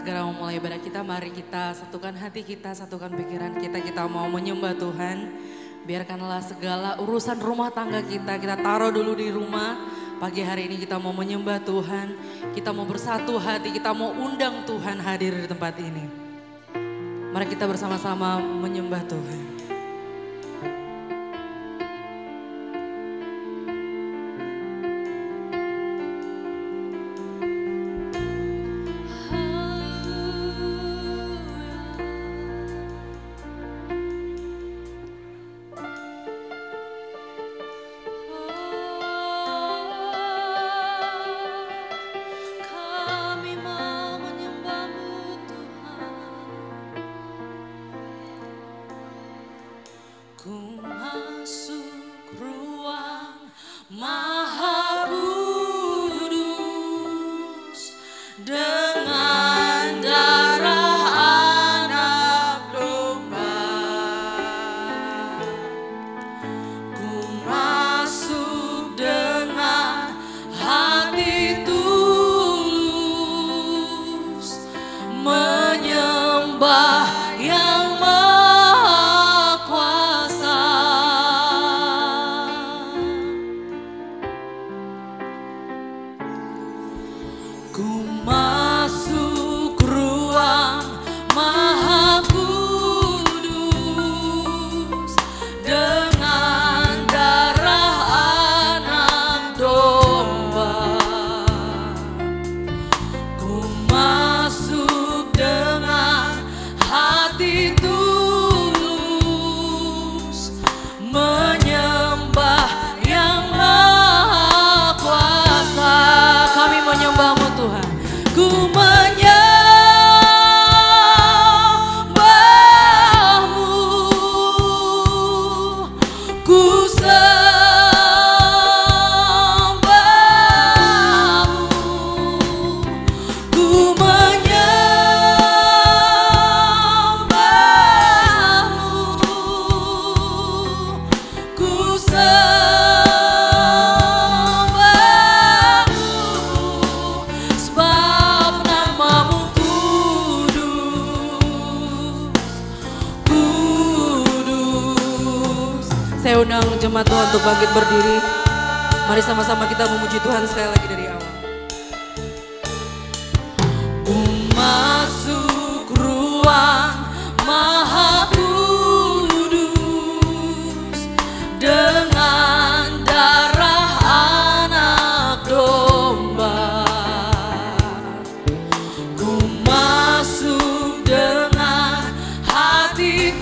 segera memulai ibadah kita, mari kita satukan hati kita, satukan pikiran kita, kita mau menyembah Tuhan. Biarkanlah segala urusan rumah tangga kita taruh dulu di rumah. Pagi hari ini kita mau menyembah Tuhan, kita mau bersatu hati, kita mau undang Tuhan hadir di tempat ini. Mari kita bersama-sama menyembah Tuhan. Ku masuk ruang Maha Kudus dengan darah anak domba. Ku masuk dengan hati tulus menyembah yang ku masuk ruang Maha Kudus dengan darah anak domba. Ku masuk dengan hati tulus menyembah yang Maha Kuasa. Kami menyembah-Mu Tuhan, ku menyembah-Mu, ku sembah-Mu, ku menyembah-Mu, ku Saya undang jemaat Tuhan untuk bangkit berdiri. Mari sama-sama kita memuji Tuhan sekali lagi dari awal. Ku masuk ruang Maha Kudus dengan darah anak domba. Ku masuk dengan hati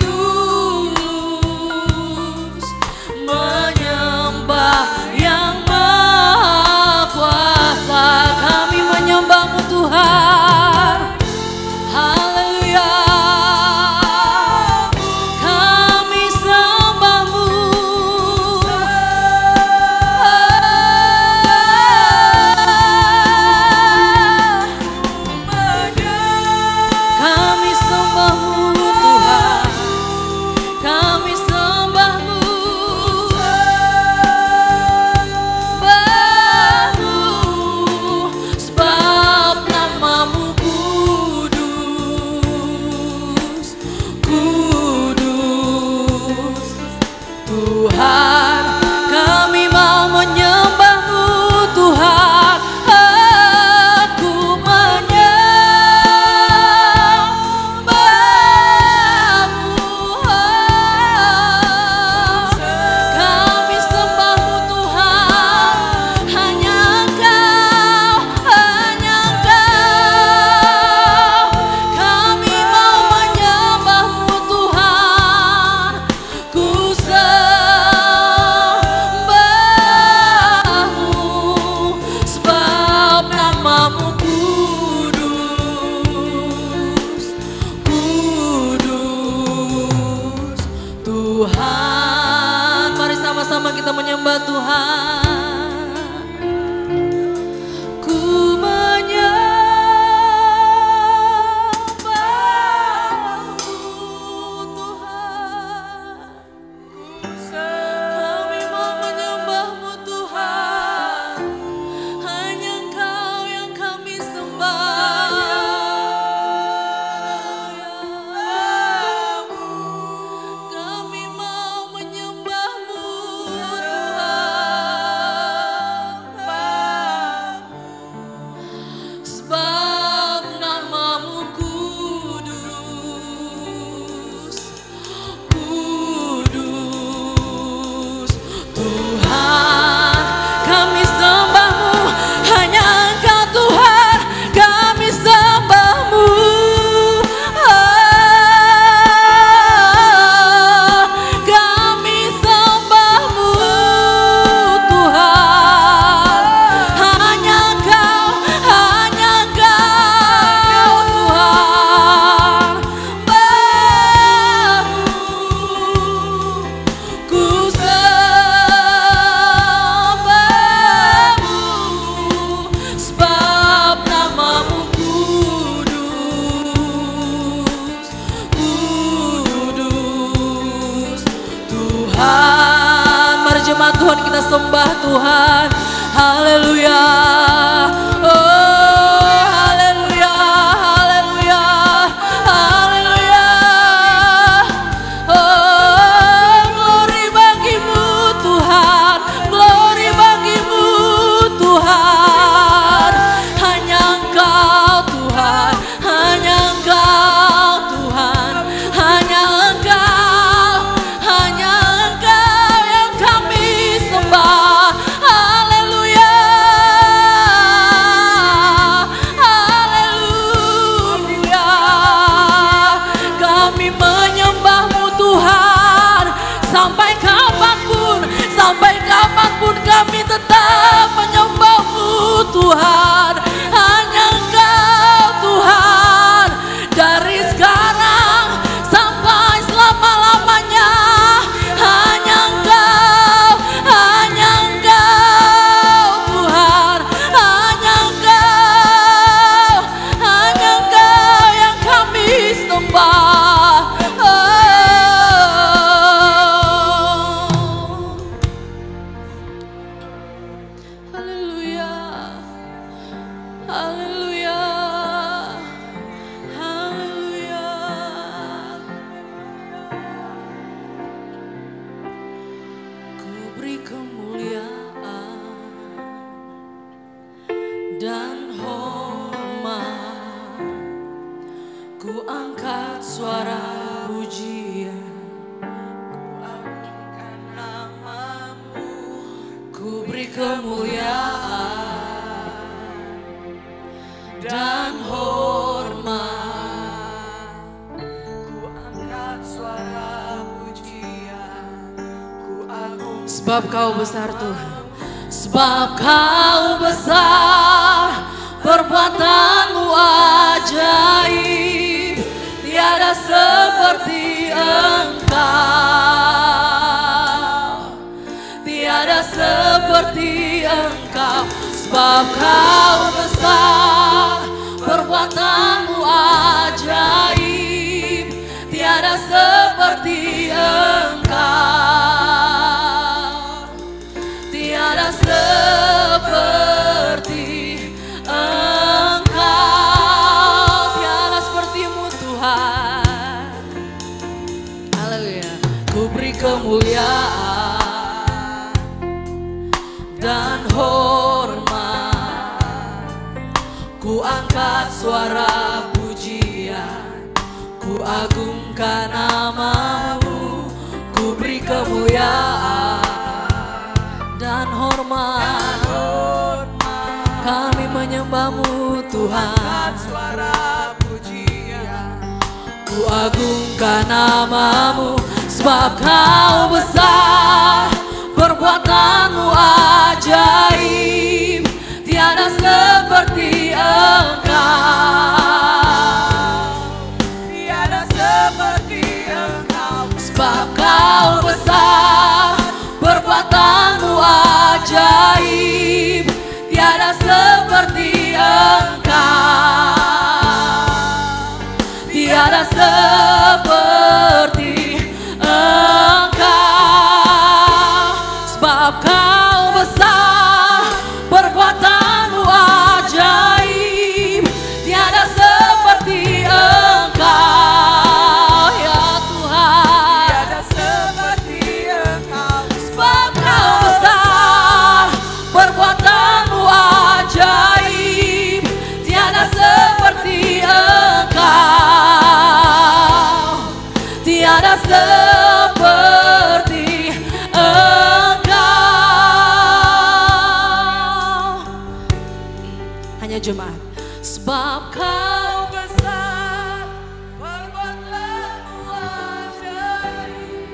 menyembah yang Maha Kuasa. Tuhan. Haleluya. Oh, haleluya, haleluya, haleluya. Oh, glory bagimu Tuhan, glory bagimu Tuhan. Hanya Engkau Tuhan, hanya Engkau Tuhan, hanya Engkau, hanya Engkau yang kami sembah. Haleluya, haleluya. Kami menyembah-Mu Tuhan sampai kapanpun kami tetap menyembah-Mu Tuhan. Hanya Engkau Tuhan, dari sekarang sampai selama-lamanya. Hanya Engkau, hanya Engkau Tuhan, hanya Engkau yang kami sembah. Haleluya, haleluya, haleluya. Ku beri kemuliaan dan hormat, ku angkat suara pujian, ku agungkan nama-Mu. Ku beri kemuliaan dan hormat, ku angkat suara pujian, ku agungkan. Sebab Kau besar Tuhan. Sebab Kau besar, perbuatan-Mu ajaib, tiada seperti Engkau, tiada seperti Engkau. Sebab Kau besar, perbuatan-Mu ajaib, tiada seperti Engkau, tiada seperti Engkau, tiada seperti-Mu Tuhan. Haleluya. Ku beri kemuliaan dan hormat, ku angkat suara pujian, ku agungkan nama-Mu. Ku beri kemuliaan dan hormat, kami menyembah-Mu Tuhan. Suara pujian, ku agungkan nama-Mu. Sebab Kau besar, perbuatan-Mu ajaib, tiada seperti Engkau, tiada seperti Engkau. Sebab Kau besar, perbuatan-Mu ajaib, tiada seperti Engkau, tiada seperti Engkau. Sebab Kau besar, perbuatan-Mu ajaib, tiada seperti Engkau, ya Tuhan, tiada seperti Engkau. Sebab Kau besar, perbuatan-Mu ajaib, tiada seperti Engkau, tiada seperti Engkau. Hanya jemaat. Sebab Kau besar, perbuatan-Mu ajaib,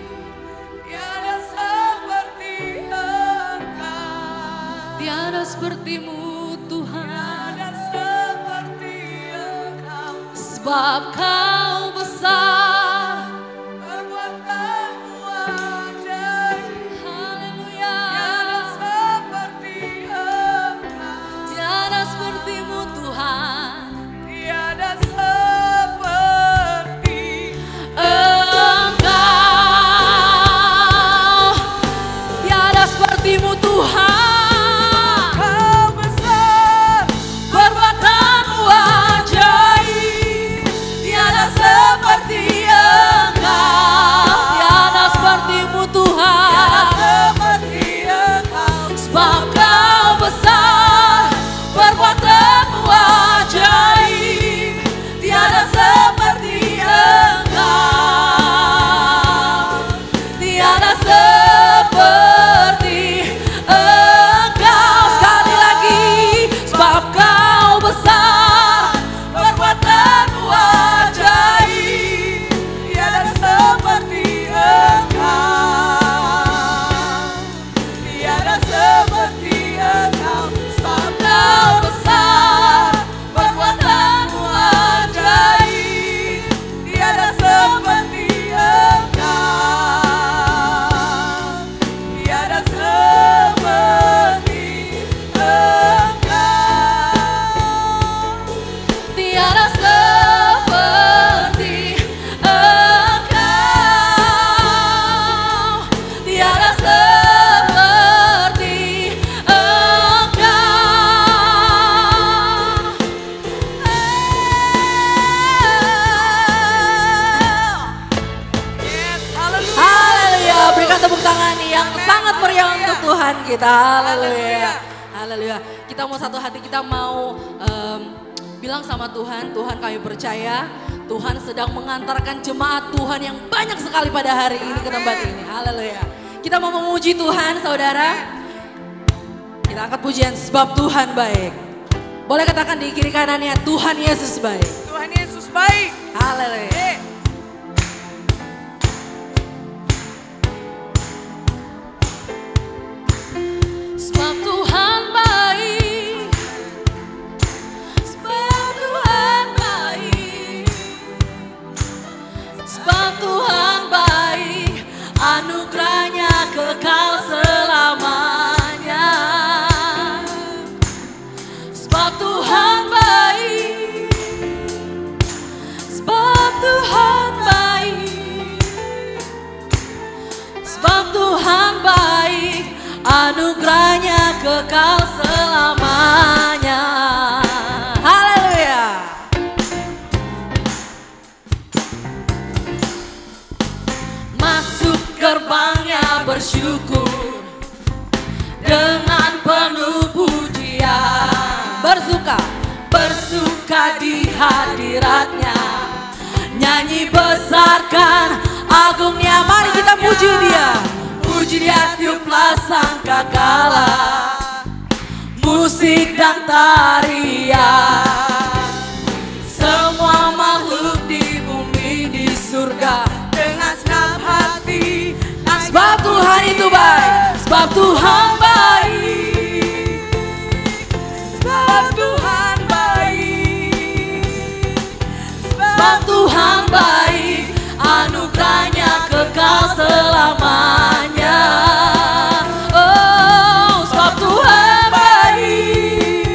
tiada seperti Engkau, tiada seperti-Mu Tuhan, tiada seperti Engkau. Sebab Kau besar, perbuatan-Mu ajaib, haleluya, tiada seperti Engkau, tiada seperti-Mu Tuhan, tiada seperti Engkau, tiada seperti-Mu Tuhan. Tuhan kita. Haleluya. Haleluya. Kita mau satu hati, kita mau bilang sama Tuhan, Tuhan kami percaya Tuhan sedang mengantarkan jemaat Tuhan yang banyak sekali pada hari ini ke tempat ini. Haleluya. Kita mau memuji Tuhan saudara. Kita angkat pujian sebab Tuhan baik. Boleh katakan di kiri kanannya, Tuhan Yesus baik. Tuhan Yesus baik. Haleluya. Sebab Tuhan baik. Sebab Tuhan baik. Sebab Tuhan baik. Anugerahnya kekal selamanya. Sebab Tuhan baik. Sebab Tuhan baik. Sebab Tuhan baik. Anugerahnya kekal selamanya. Haleluya. Masuk gerbangnya bersyukur dengan penuh pujian. Bersuka di hadiratnya. Nyanyi besarkan agungnya. Mari kita puji dia. Puji dia, tiuplah sangkakala, musik dan tarian. Semua makhluk di bumi di surga dengan senang hati. Sebab Tuhan itu baik. Sebab Tuhan baik. Sebab Tuhan baik. Sebab Tuhan baik. Anugerahnya kekal selamanya. Oh, sebab Tuhan baik.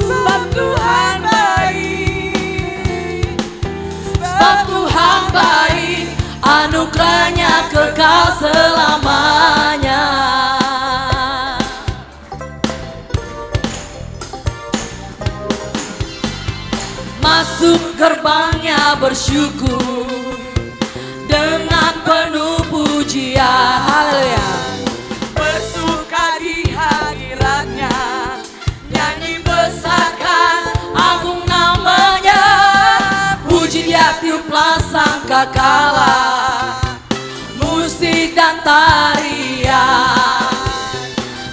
Sebab Tuhan baik. Sebab Tuhan baik. Anugerahnya kekal selamanya. Masuk gerbangnya bersyukur dengan penuh pujian. Haleluya. Bersuka di hadiratnya. Nyanyi besarkan agung namanya. Puji dia, tiuplah sangkakala, musik dan tarian.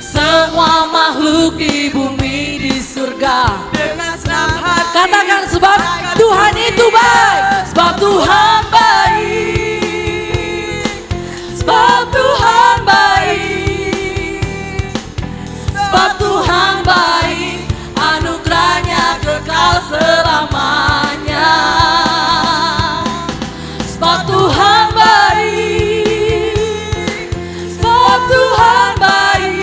Semua makhluk di bumi di surga dengan senang hati. Katakan sebab Tuhan itu baik. Sebab Tuhan baik. Sebab Tuhan baik. Sebab Tuhan baik. Anugerahnya kekal selamanya. Sebab Tuhan baik. Sebab Tuhan baik.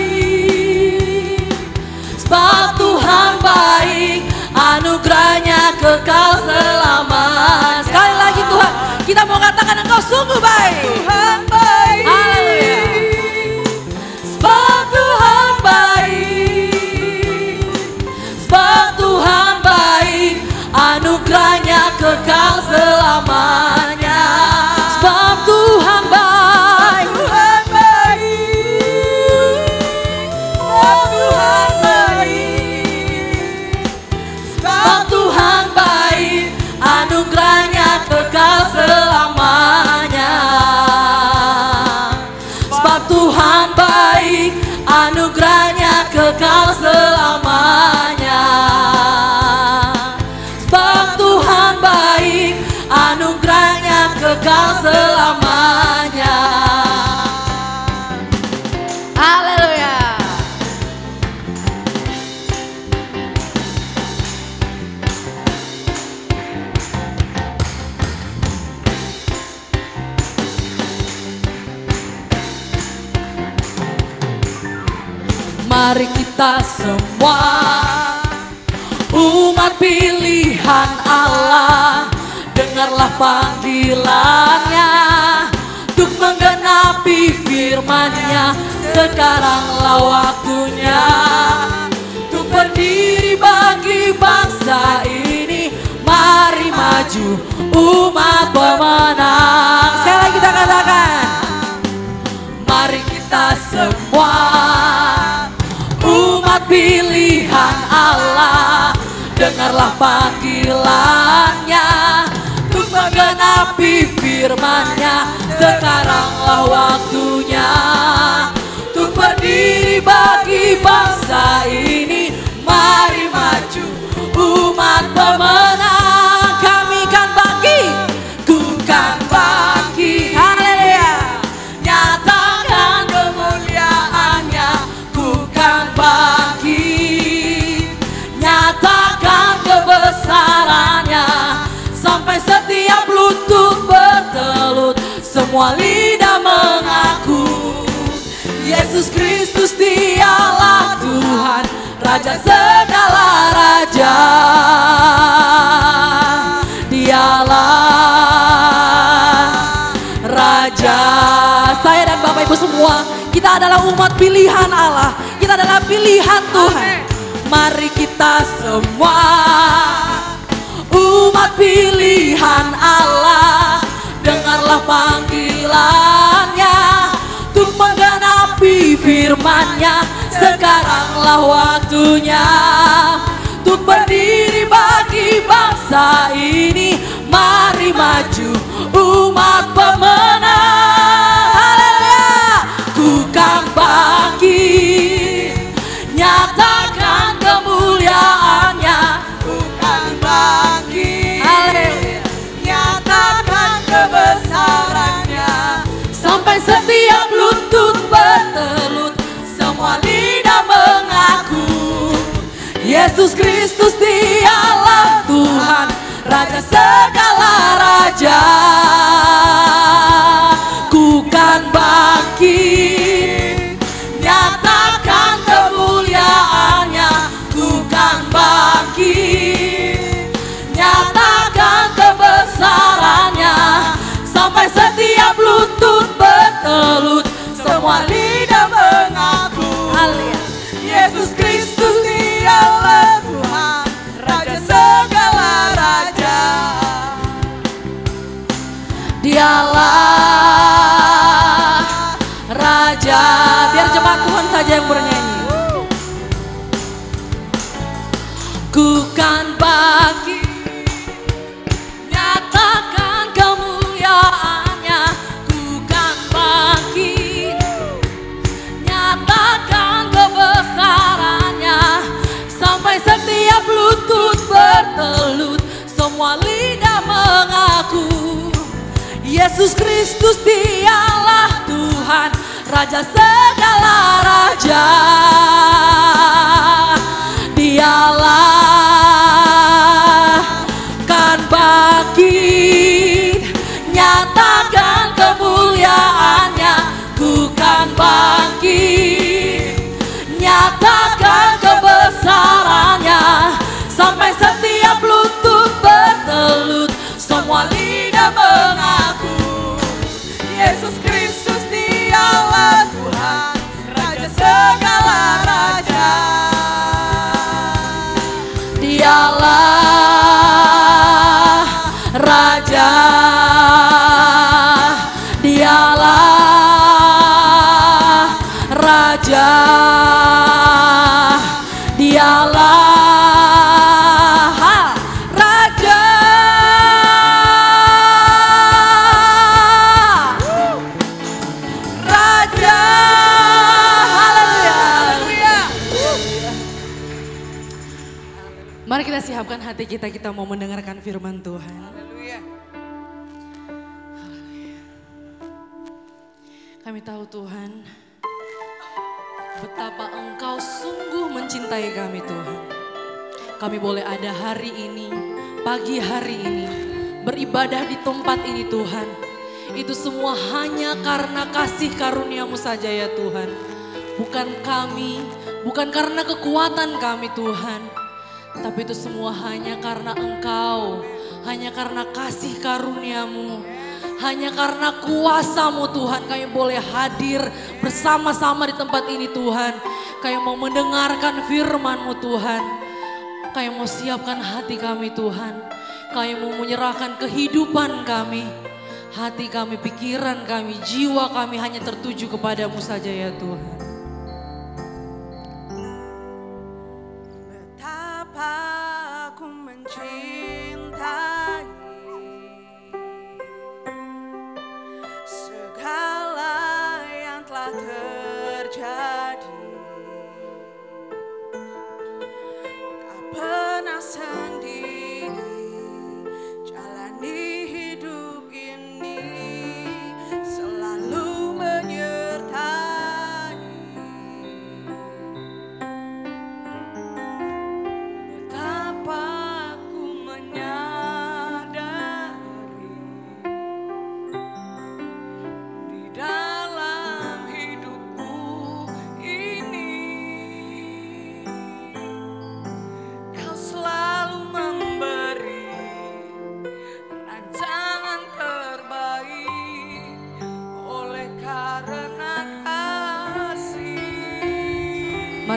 Sebab Tuhan baik. Anugerahnya kekal selamanya. Sekali lagi Tuhan, kita mau katakan Engkau sungguh baik. Tuhan baik. Haleluya. Sebab Tuhan baik. Sebab Tuhan baik. Anugerahnya kekal selamanya. Sebab Tuhan baik. Tuhan baik. Sebab Tuhan baik. Sebab Tuhan baik. Anugerahnya kekal selamanya. Sebab Tuhan baik. Anugerahnya kekal selamanya. Sebab Tuhan baik. Anugerahnya kekal selamanya. Haleluya. Mari kita semua umat pilihan Allah, dengarlah panggilannya untuk menggenapi firman-Nya. Sekaranglah waktunya untuk berdiri bagi bangsa ini. Mari maju umat pemenang. Sekali lagi kita katakan. Mari kita semua pilihan Allah, dengarlah panggilannya untuk menggenapi firman-Nya. Sekaranglah waktunya untuk berdiri bagi bangsa ini. Mari maju umat pemenang, kami kan bangkit, ku kan bangkit. Haleluya. Nyatakan kemuliaan-Nya, ku kan bangkit. Nyatakan kebesaran-Nya, sampai setiap lutut bertelut, semua lidah mengaku Yesus Kristus dialah Tuhan, Raja segala raja. Dialah Raja. Saya dan Bapak Ibu semua, kita adalah umat pilihan Allah, kita adalah pilihan Tuhan. Mari kita semua umat pilihan Allah, dengarlah panggilannya untuk menggenapi firman-Nya. Sekaranglah waktunya untuk berdiri bagi bangsa ini. Mari maju umat pemenang. Haleluya. Ku kan bangkit, nyatakan kemuliaan-Nya. Ku kan bangkit, haleluya, nyatakan kebesaran-Nya, sampai setiap lutut bertelut, semua lidah mengaku Yesus Kristus dialah Tuhan, Raja segala raja. Ku kan bangkit, nyatakan kemuliaan-Nya. Ku kan bangkit, nyatakan kebesaran-Nya, sampai setiap lutut bertelut, semua lidah mengaku Yesus Kristus dialah Tuhan, Raja segala raja. Dialah Raja. Biar jemaat Tuhan saja yang bernyanyi. Ku kan bangkit, nyatakan kemuliaan-Nya. Ku kan bangkit, nyatakan kebesaran-Nya, sampai setiap lutut bertelut, semua lidah mengaku Yesus Kristus dialah Tuhan, Raja segala raja. Dialah kan bangkit, nyatakan kemuliaan-Nya. Ku kan bangkit, nyatakan kebesaran-Nya, sampai setiap lutut bertelut, semua lidah mengaku Yesus Kristus dialah Tuhan, Raja segala raja. Dialah Raja. Dialah Raja. Dialah Raja. Raja. Haleluya. Mari kita siapkan hati kita, kita mau mendengarkan firman Tuhan. Kami tahu Tuhan, betapa Engkau sungguh mencintai kami Tuhan. Kami boleh ada hari ini, pagi hari ini, beribadah di tempat ini Tuhan. Itu semua hanya karena kasih karunia-Mu saja ya Tuhan. Bukan kami, bukan karena kekuatan kami Tuhan. Tapi itu semua hanya karena Engkau, hanya karena kasih karunia-Mu. Hanya karena kuasa-Mu Tuhan kami boleh hadir bersama-sama di tempat ini Tuhan. Kami mau mendengarkan firman-Mu Tuhan. Kami mau siapkan hati kami Tuhan. Kami mau menyerahkan kehidupan kami. Hati kami, pikiran kami, jiwa kami hanya tertuju kepada-Mu saja ya Tuhan.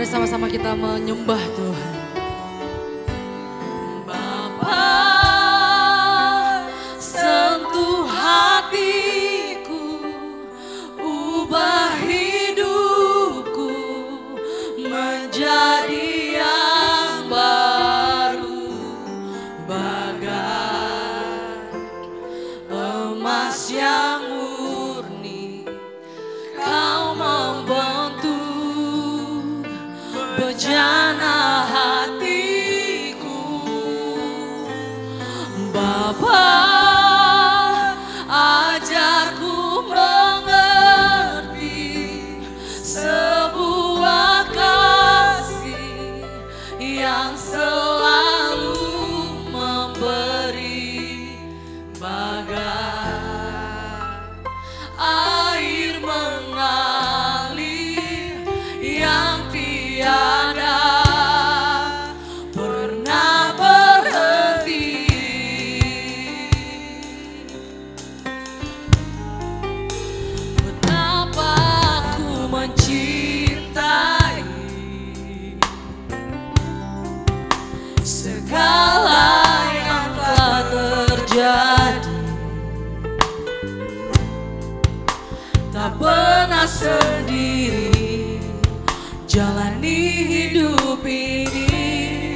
sama-sama kita menyembah Tuhan. Bapa, sentuh hatiku, ubah hidupku menjadi yang baru, bagai emas yang murni. Kau membentuk bejana hatiku, Bapa, ajarku mengerti sebuah kasih yang selalu memberi, bagai air mengalir yang tiada pernah berhenti. Betapa aku mencintai segala yang telah terjadi. Tak pernah sendiri jalani hidup ini,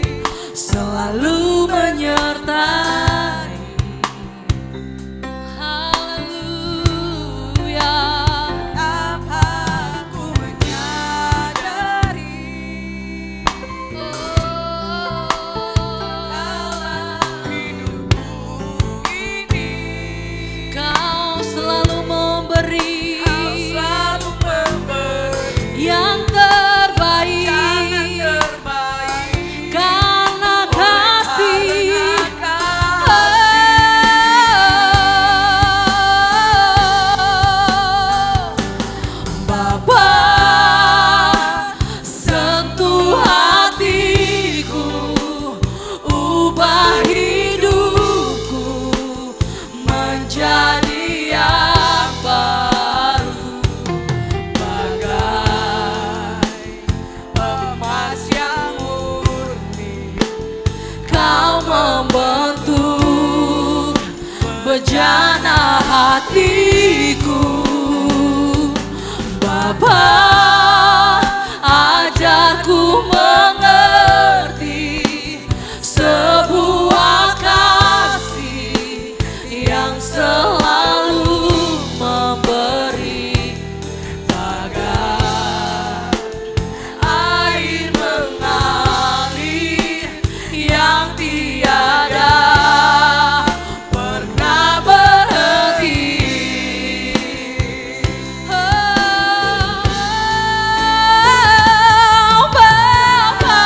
selalu menyertai. Haleluya. Aku menyadari dalam hidupku ini Kau selalu memberi yang terbaik, karena kasih. Bapa, sentuh hatiku, ubah hidupku menjadi yang baru, emas yang murni. Kau membentuk bejana hatiku, Bapa, ajarku mengerti sebuah kasih yang selalu memberi, bagai air mengalir yang tiada pernah berhenti. Bapa,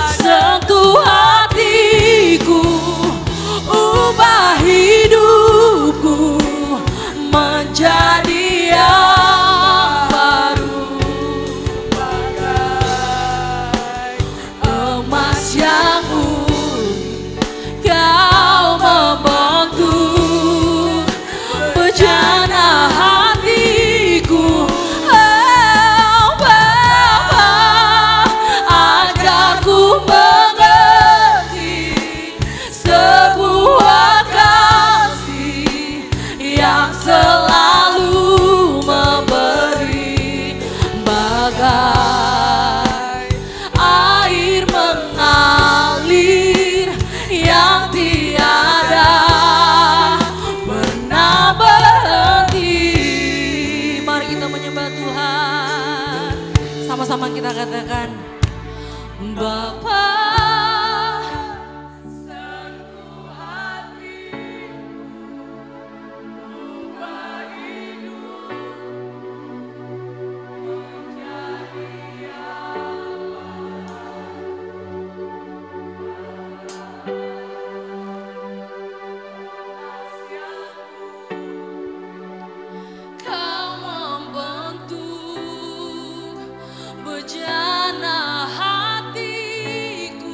sentuh hatiku, ubah hidupku menjadi yang baru, bagai emas yang murni. Kau membentuk bejana hatiku, Bapa, ajarku mengerti sebuah kasih yang selalu memberi, bagai air mengalir yang tiada pernah berhenti. Mari kita menyembah Tuhan. Sama-sama kita katakan, Bapa, sentuh hatiku, ubah hidupku menjadi yang Kau membentuk bejana hatiku,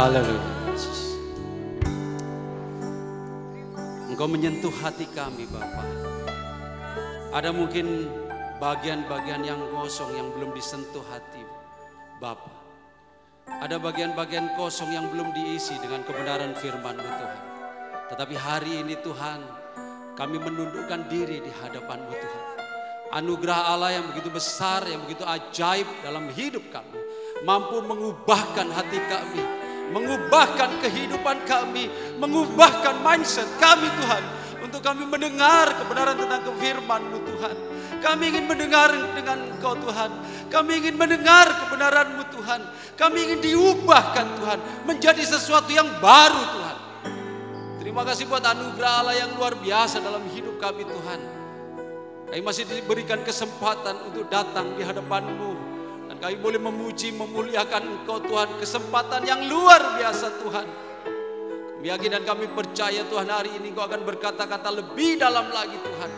Haleluya. Engkau menyentuh hati kami Bapa. Ada mungkin bagian-bagian yang kosong yang belum disentuh hati Bapa. Ada bagian-bagian kosong yang belum diisi dengan kebenaran firman-Mu Tuhan. Tetapi hari ini Tuhan, kami menundukkan diri di hadapan-Mu Tuhan. Anugerah Allah yang begitu besar, yang begitu ajaib dalam hidup kami, mampu mengubahkan hati kami, mengubahkan kehidupan kami, mengubahkan mindset kami Tuhan. Untuk kami mendengar kebenaran tentang firman-Mu Tuhan. Kami ingin mendengar dengan Engkau Tuhan. Kami ingin mendengar kebenaran-Mu Tuhan. Kami ingin diubahkan Tuhan menjadi sesuatu yang baru Tuhan. Terima kasih buat anugerah Allah yang luar biasa dalam hidup kami Tuhan. Kami masih diberikan kesempatan untuk datang di hadapan-Mu. Dan kami boleh memuji, memuliakan Engkau Tuhan. Kesempatan yang luar biasa Tuhan. Kami yakin dan kami percaya Tuhan hari ini Engkau akan berkata-kata lebih dalam lagi Tuhan.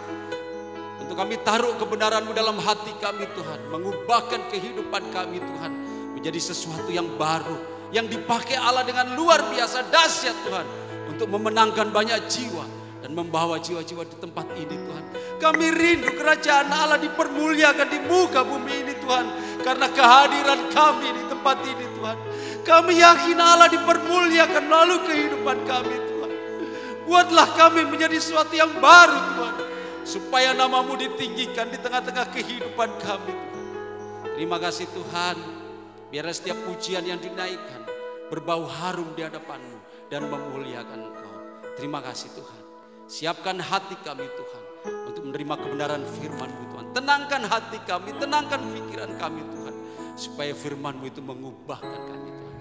Untuk kami taruh kebenaran-Mu dalam hati kami Tuhan. Mengubahkan kehidupan kami Tuhan. Menjadi sesuatu yang baru. Yang dipakai Allah dengan luar biasa dahsyat Tuhan. Untuk memenangkan banyak jiwa. Dan membawa jiwa-jiwa di tempat ini Tuhan. Kami rindu kerajaan Allah dipermuliakan di muka bumi ini Tuhan. Karena kehadiran kami di tempat ini Tuhan. Kami yakin Allah dipermuliakan melalui kehidupan kami Tuhan. Buatlah kami menjadi sesuatu yang baru Tuhan. Supaya nama-Mu ditinggikan di tengah-tengah kehidupan kami Tuhan. Terima kasih Tuhan. Biar setiap pujian yang dinaikkan berbau harum di hadapan-Mu dan memuliakan Engkau. Terima kasih Tuhan. Siapkan hati kami Tuhan untuk menerima kebenaran firman-Mu Tuhan. Tenangkan hati kami, tenangkan pikiran kami Tuhan. Supaya firman-Mu itu mengubahkan kami Tuhan.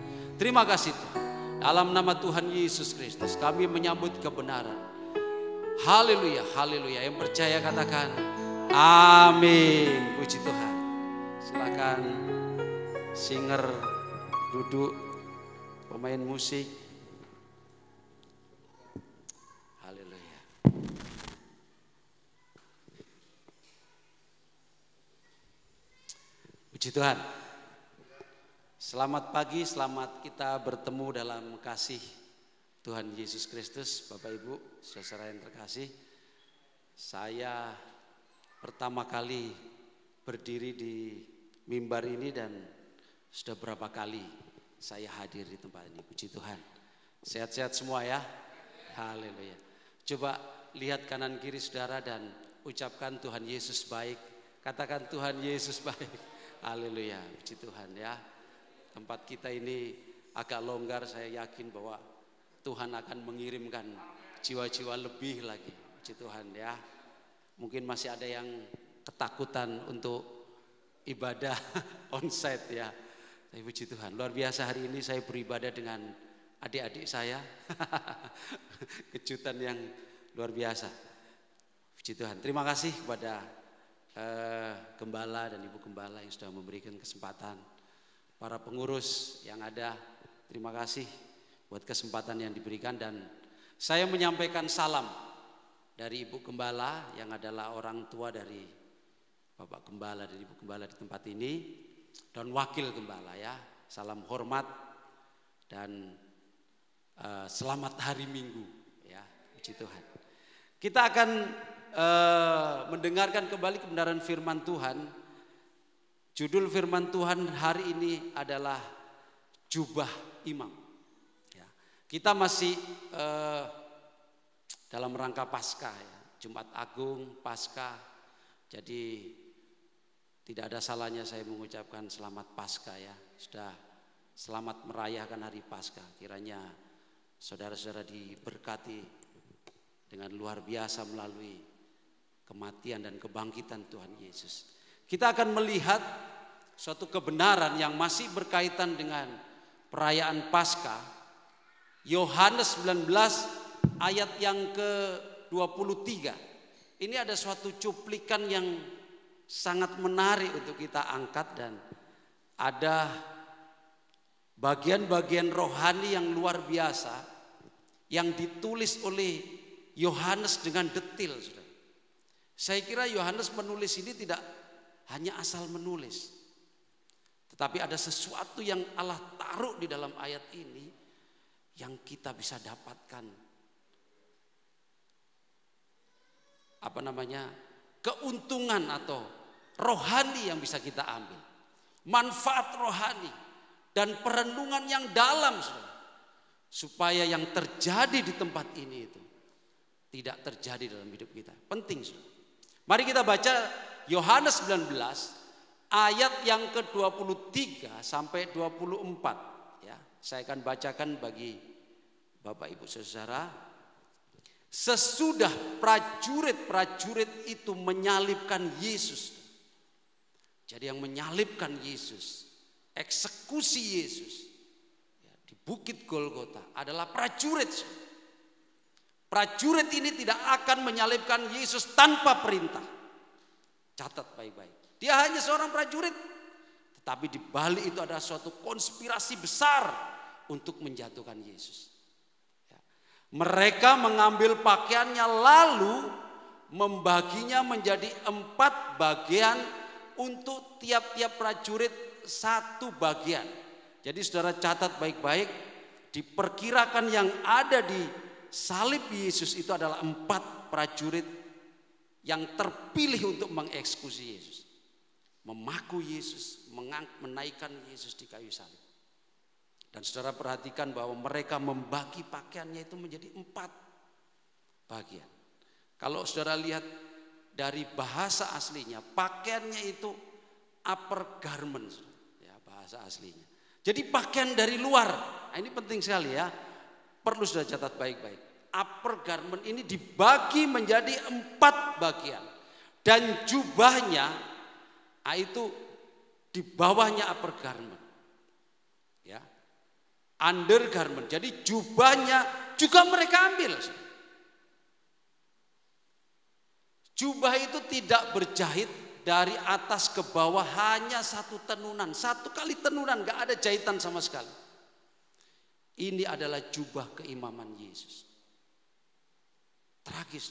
Terima kasih Tuhan. Dalam nama Tuhan Yesus Kristus kami menyambut kebenaran. Haleluya, haleluya. Yang percaya katakan amin. Puji Tuhan. Silakan singer duduk, pemain musik. Haleluya. Puji Tuhan. Selamat pagi, selamat kita bertemu dalam kasih Tuhan Yesus Kristus. Bapak Ibu, saudara yang terkasih, saya pertama kali berdiri di mimbar ini dan sudah berapa kali saya hadir di tempat ini. Puji Tuhan. Sehat-sehat semua ya. Haleluya. Coba lihat kanan kiri saudara dan ucapkan Tuhan Yesus baik. Katakan Tuhan Yesus baik. Haleluya. Puji Tuhan ya. Tempat kita ini agak longgar, saya yakin bahwa Tuhan akan mengirimkan jiwa-jiwa lebih lagi. Puji Tuhan ya. Mungkin masih ada yang ketakutan untuk ibadah onsite ya. Tapi puji Tuhan, luar biasa hari ini saya beribadah dengan adik-adik saya. Kejutan yang luar biasa. Puji Tuhan. Terima kasih kepada Gembala dan Ibu Gembala yang sudah memberikan kesempatan. Para pengurus yang ada, terima kasih buat kesempatan yang diberikan. Dan saya menyampaikan salam dari Ibu Gembala yang adalah orang tua dari Bapak Gembala dan Ibu Gembala di tempat ini. Dan wakil Gembala ya, salam hormat dan selamat hari Minggu ya, puji Tuhan. Kita akan mendengarkan kembali kebenaran firman Tuhan. Judul firman Tuhan hari ini adalah jubah imam. Ya. Kita masih dalam rangka Paskah ya, Jumat Agung, Paskah. Jadi tidak ada salahnya saya mengucapkan selamat Paskah ya. Sudah selamat merayakan hari Paskah. Kiranya saudara-saudara diberkati dengan luar biasa melalui kematian dan kebangkitan Tuhan Yesus. Kita akan melihat suatu kebenaran yang masih berkaitan dengan perayaan Paskah. Yohanes 19 ayat yang ke-23. Ini ada suatu cuplikan yang sangat menarik untuk kita angkat dan ada bagian-bagian rohani yang luar biasa yang ditulis oleh Yohanes dengan detail. Saya kira Yohanes menulis ini tidak hanya asal menulis, tetapi ada sesuatu yang Allah taruh di dalam ayat ini yang kita bisa dapatkan keuntungan atau rohani yang bisa kita ambil, manfaat rohani dan perenungan yang dalam, supaya yang terjadi di tempat ini itu tidak terjadi dalam hidup kita. Penting, mari kita baca Yohanes 19 ayat yang ke-23 sampai 24 ya. Saya akan bacakan bagi Bapak Ibu Saudara. Sesudah prajurit-prajurit itu menyalibkan Yesus. Jadi yang menyalibkan Yesus, eksekusi Yesus ya, di Bukit Golgota adalah prajurit. Prajurit ini tidak akan menyalibkan Yesus tanpa perintah. Catat baik-baik. Dia hanya seorang prajurit, tetapi di balik itu ada suatu konspirasi besar untuk menjatuhkan Yesus. Mereka mengambil pakaiannya lalu membaginya menjadi 4 bagian, untuk tiap-tiap prajurit 1 bagian. Jadi saudara catat baik-baik, diperkirakan yang ada di salib Yesus itu adalah 4 prajurit yang terpilih untuk mengeksekusi Yesus, memaku Yesus, menaikkan Yesus di kayu salib. Dan saudara perhatikan bahwa mereka membagi pakaiannya itu menjadi 4 bagian. Kalau saudara lihat dari bahasa aslinya, pakaiannya itu upper garment ya, bahasa aslinya. Jadi pakaian dari luar. Nah, ini penting sekali ya. Perlu saudara catat baik-baik. Upper garment ini dibagi menjadi 4 bagian. Dan jubahnya itu di bawahnya upper garment. Ya. Undergarment. Jadi jubahnya juga mereka ambil. Jubah itu tidak berjahit dari atas ke bawah, hanya 1 tenunan. 1 kali tenunan, gak ada jahitan sama sekali. Ini adalah jubah keimaman Yesus. Tragis.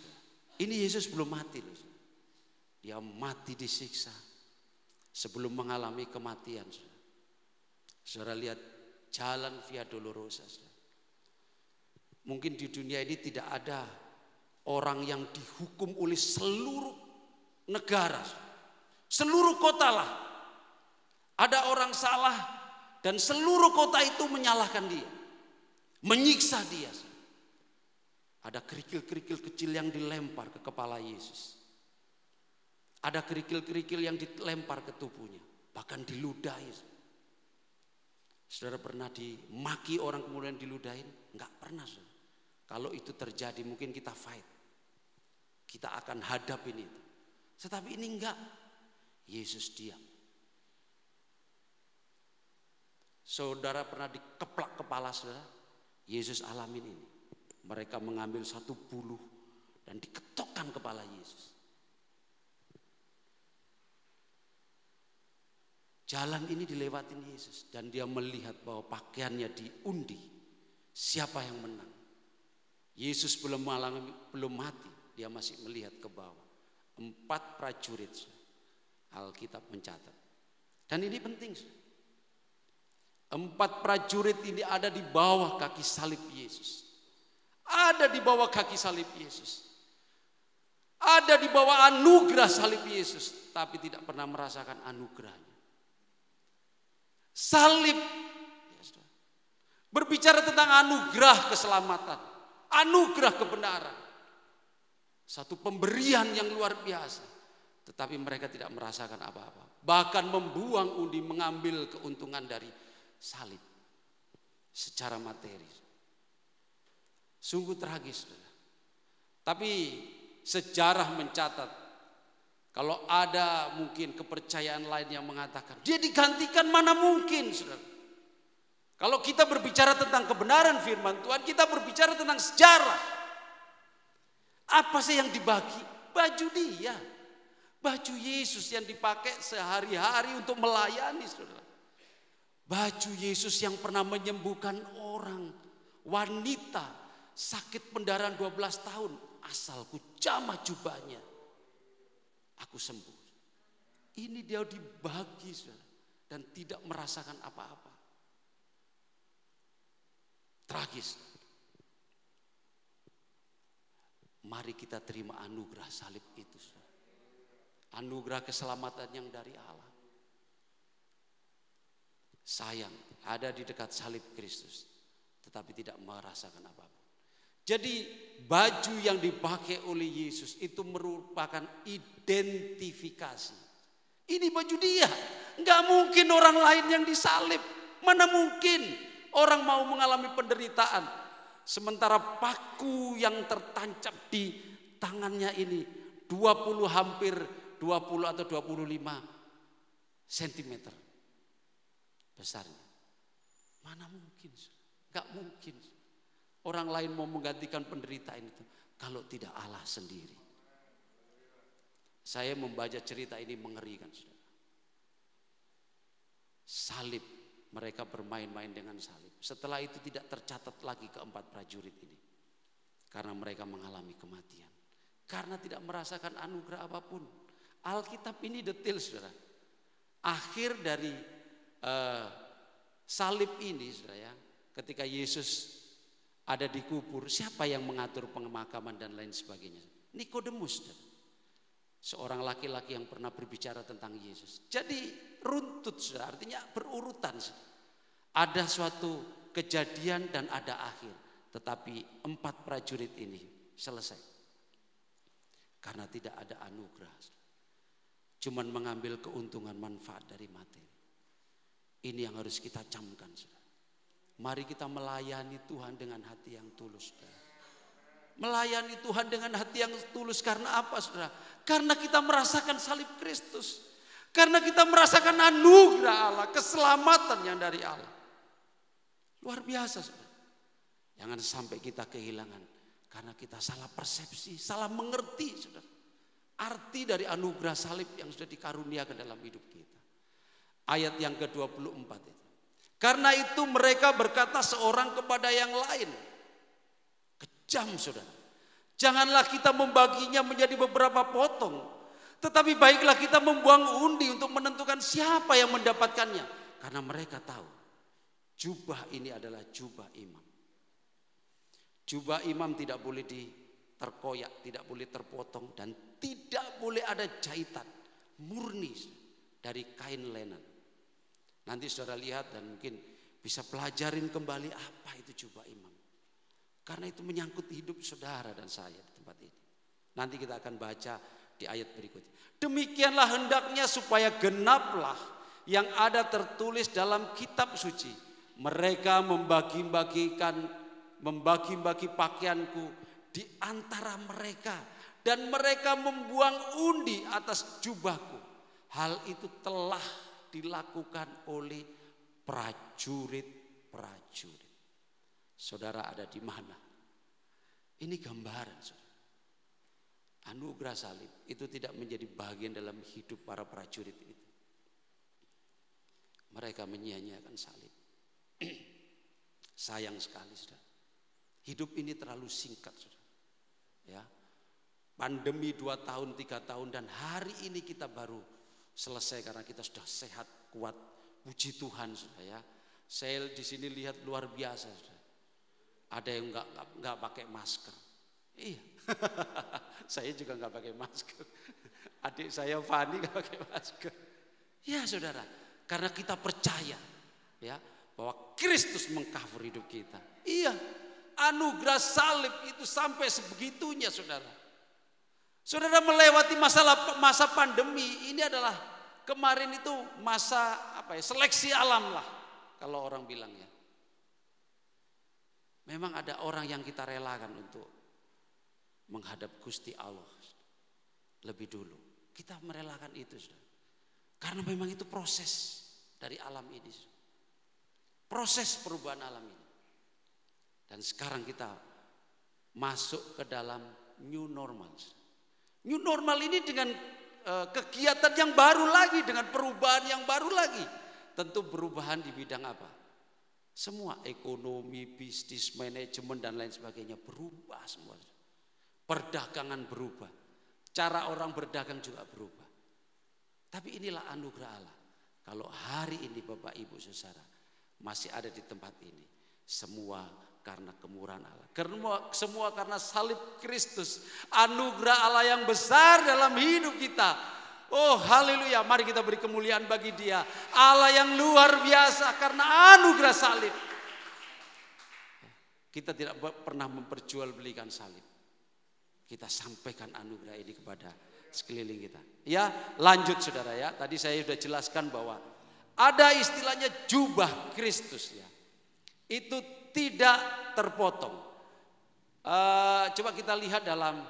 Ini Yesus belum mati. Dia mati disiksa sebelum mengalami kematian. Saudara lihat jalan Via Dolorosa. Mungkin di dunia ini tidak ada orang yang dihukum oleh seluruh negara, seluruh kota lah. Ada orang salah dan seluruh kota itu menyalahkan dia, menyiksa dia. Ada kerikil-kerikil kecil yang dilempar ke kepala Yesus. Ada kerikil-kerikil yang dilempar ke tubuhnya, bahkan diludahi. Saudara pernah dimaki orang kemudian diludahin? Enggak pernah, saudara. Kalau itu terjadi mungkin kita fight. Kita akan hadapin itu. Tetapi ini enggak. Yesus diam. Saudara pernah dikeplak kepala saudara? Yesus alamin ini. Mereka mengambil 1 buluh dan diketokkan kepala Yesus. Jalan ini dilewatin Yesus dan dia melihat bahwa pakaiannya diundi. Siapa yang menang? Yesus belum mati, dia masih melihat ke bawah. 4 prajurit, Alkitab mencatat. Dan ini penting. 4 prajurit ini ada di bawah kaki salib Yesus. Ada di bawah kaki salib Yesus. Ada di bawah anugerah salib Yesus, tapi tidak pernah merasakan anugerahnya. Salib berbicara tentang anugerah keselamatan, anugerah kebenaran, satu pemberian yang luar biasa. Tetapi mereka tidak merasakan apa-apa, bahkan membuang undi, mengambil keuntungan dari salib secara materi. Sungguh tragis. Tapi sejarah mencatat, kalau ada mungkin kepercayaan lain yang mengatakan dia digantikan, mana mungkin, saudara. Kalau kita berbicara tentang kebenaran firman Tuhan, kita berbicara tentang sejarah. Apa sih yang dibagi? Baju dia. Baju Yesus yang dipakai sehari-hari untuk melayani, saudara. Baju Yesus yang pernah menyembuhkan orang, wanita sakit pendarahan 12 tahun. Asalku jamah jubahnya, aku sembuh. Ini dia dibagi, saudara, dan tidak merasakan apa-apa. Tragis. Mari kita terima anugerah salib itu. Anugerah keselamatan yang dari Allah. Sayang, ada di dekat salib Kristus, tetapi tidak merasakan apapun. Jadi baju yang dipakai oleh Yesus itu merupakan identifikasi. Ini baju dia. Enggak mungkin orang lain yang disalib. Mana mungkin orang mau mengalami penderitaan. Sementara paku yang tertancap di tangannya ini hampir 20 atau 25 sentimeter besarnya. Mana mungkin? Enggak mungkin. Orang lain mau menggantikan penderitaan itu kalau tidak Allah sendiri. Saya membaca cerita ini mengerikan, saudara. Salib, mereka bermain-main dengan salib. Setelah itu tidak tercatat lagi keempat prajurit ini. Karena mereka mengalami kematian. Karena tidak merasakan anugerah apapun. Alkitab ini detail, saudara. Akhir dari salib ini, saudara, ya, ketika Yesus ada di kubur, siapa yang mengatur pemakaman dan lain sebagainya? Nikodemus, seorang laki-laki yang pernah berbicara tentang Yesus. Jadi runtut, saudara, artinya berurutan, saudara. Ada suatu kejadian dan ada akhir. Tetapi 4 prajurit ini selesai. Karena tidak ada anugerah. Cuman mengambil keuntungan manfaat dari materi. Ini yang harus kita camkan, saudara. Mari kita melayani Tuhan dengan hati yang tulus, saudara. Melayani Tuhan dengan hati yang tulus karena apa, saudara? Karena kita merasakan salib Kristus. Karena kita merasakan anugerah Allah, keselamatan yang dari Allah. Luar biasa, saudara. Jangan sampai kita kehilangan karena kita salah persepsi, salah mengerti, saudara. Arti dari anugerah salib yang sudah dikaruniakan dalam hidup kita. Ayat yang ke-24 itu. Karena itu mereka berkata seorang kepada yang lain. Kejam, saudara. Janganlah kita membaginya menjadi beberapa potong. Tetapi baiklah kita membuang undi untuk menentukan siapa yang mendapatkannya. Karena mereka tahu jubah ini adalah jubah imam. Jubah imam tidak boleh terkoyak, tidak boleh terpotong, dan tidak boleh ada jahitan. Murni dari kain lenan. Nanti saudara lihat dan mungkin bisa pelajarin kembali apa itu jubah imam. Karena itu menyangkut hidup saudara dan saya di tempat ini. Nanti kita akan baca di ayat berikutnya. Demikianlah hendaknya supaya genaplah yang ada tertulis dalam kitab suci. Mereka membagi-bagi pakaianku di antara mereka. Dan mereka membuang undi atas jubahku. Hal itu telah dilakukan oleh prajurit-prajurit. Saudara ada di mana? Ini gambaran, saudara. Anugerah salib itu tidak menjadi bagian dalam hidup para prajurit itu. Mereka menyia-nyiakan salib. Sayang sekali, saudara. Hidup ini terlalu singkat, saudara. Ya. Pandemi 2 tahun, 3 tahun dan hari ini kita baru selesai karena kita sudah sehat, kuat. Puji Tuhan, saudara, ya. Saya di sini lihat luar biasa, saudara. Ada yang nggak pakai masker. Iya. Saya juga nggak pakai masker. Adik saya Fani nggak pakai masker. Ya, saudara, karena kita percaya, ya, bahwa Kristus mengcover hidup kita. Iya. Anugerah salib itu sampai sebegitunya, saudara. Saudara melewati masa pandemi, ini adalah kemarin itu masa seleksi alam lah kalau orang bilang, ya. Memang ada orang yang kita relakan untuk menghadap Gusti Allah lebih dulu. Kita merelakan itu, saudara. Karena memang itu proses dari alam ini, saudara. Proses perubahan alam ini. Dan sekarang kita masuk ke dalam new normal. New normal ini dengan kegiatan yang baru lagi, dengan perubahan yang baru lagi. Tentu perubahan di bidang apa? Semua ekonomi, bisnis, manajemen dan lain sebagainya berubah semua. Perdagangan berubah. Cara orang berdagang juga berubah. Tapi inilah anugerah Allah. Kalau hari ini Bapak Ibu Saudara masih ada di tempat ini, semua karena kemurahan Allah. Semua karena salib Kristus. Anugerah Allah yang besar dalam hidup kita. Oh haleluya, mari kita beri kemuliaan bagi Dia. Allah yang luar biasa karena anugerah salib. Kita tidak pernah memperjualbelikan salib. Kita sampaikan anugerah ini kepada sekeliling kita. Ya, lanjut saudara ya. Tadi saya sudah jelaskan bahwa ada istilahnya jubah Kristus ya. Itu tidak terpotong. Coba kita lihat dalam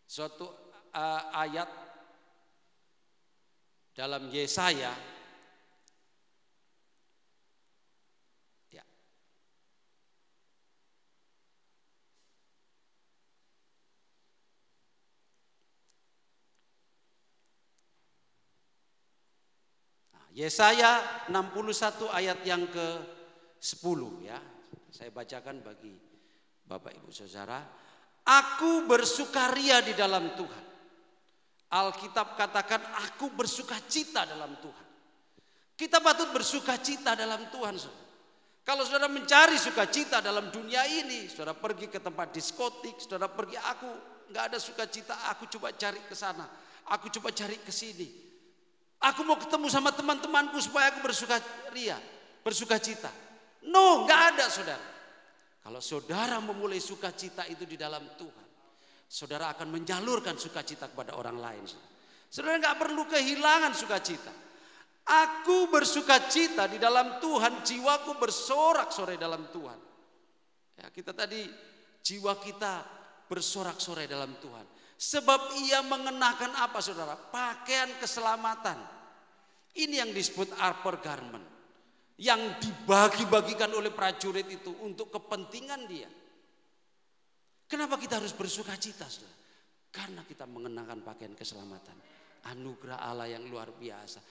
suatu ayat dalam Yesaya. Ya. Yesaya 61 ayat yang ke-10 ya. Saya bacakan bagi Bapak Ibu Saudara. Aku bersukaria di dalam Tuhan. Alkitab katakan aku bersukacita dalam Tuhan. Kita patut bersukacita dalam Tuhan. Saudara. Kalau saudara mencari sukacita dalam dunia ini, saudara pergi ke tempat diskotik, saudara pergi, aku nggak ada sukacita, aku coba cari ke sana, aku coba cari ke sini. Aku mau ketemu sama teman-temanku supaya aku bersukaria, bersukacita. No, nggak ada saudara. Kalau saudara memulai sukacita itu di dalam Tuhan, saudara akan menjalurkan sukacita kepada orang lain. Saudara nggak perlu kehilangan sukacita. Aku bersukacita di dalam Tuhan, jiwaku bersorak-sorai dalam Tuhan. Ya, kita tadi jiwa kita bersorak-sorai dalam Tuhan. Sebab ia mengenakan apa saudara? Pakaian keselamatan. Ini yang disebut upper garment. Yang dibagi-bagikan oleh prajurit itu untuk kepentingan dia. Kenapa kita harus bersukacita saudara? Karena kita mengenakan pakaian keselamatan. Anugerah Allah yang luar biasa.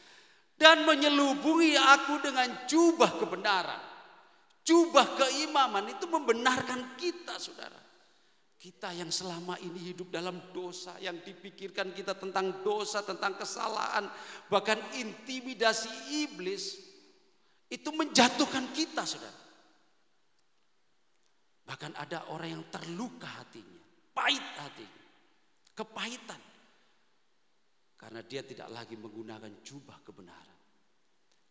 Dan menyelubungi aku dengan jubah kebenaran. Jubah keimaman itu membenarkan kita saudara. Kita yang selama ini hidup dalam dosa, yang dipikirkan kita tentang dosa, tentang kesalahan, bahkan intimidasi iblis, itu menjatuhkan kita saudara. Bahkan ada orang yang terluka hatinya, pahit hatinya, kepahitan. Karena dia tidak lagi menggunakan jubah kebenaran.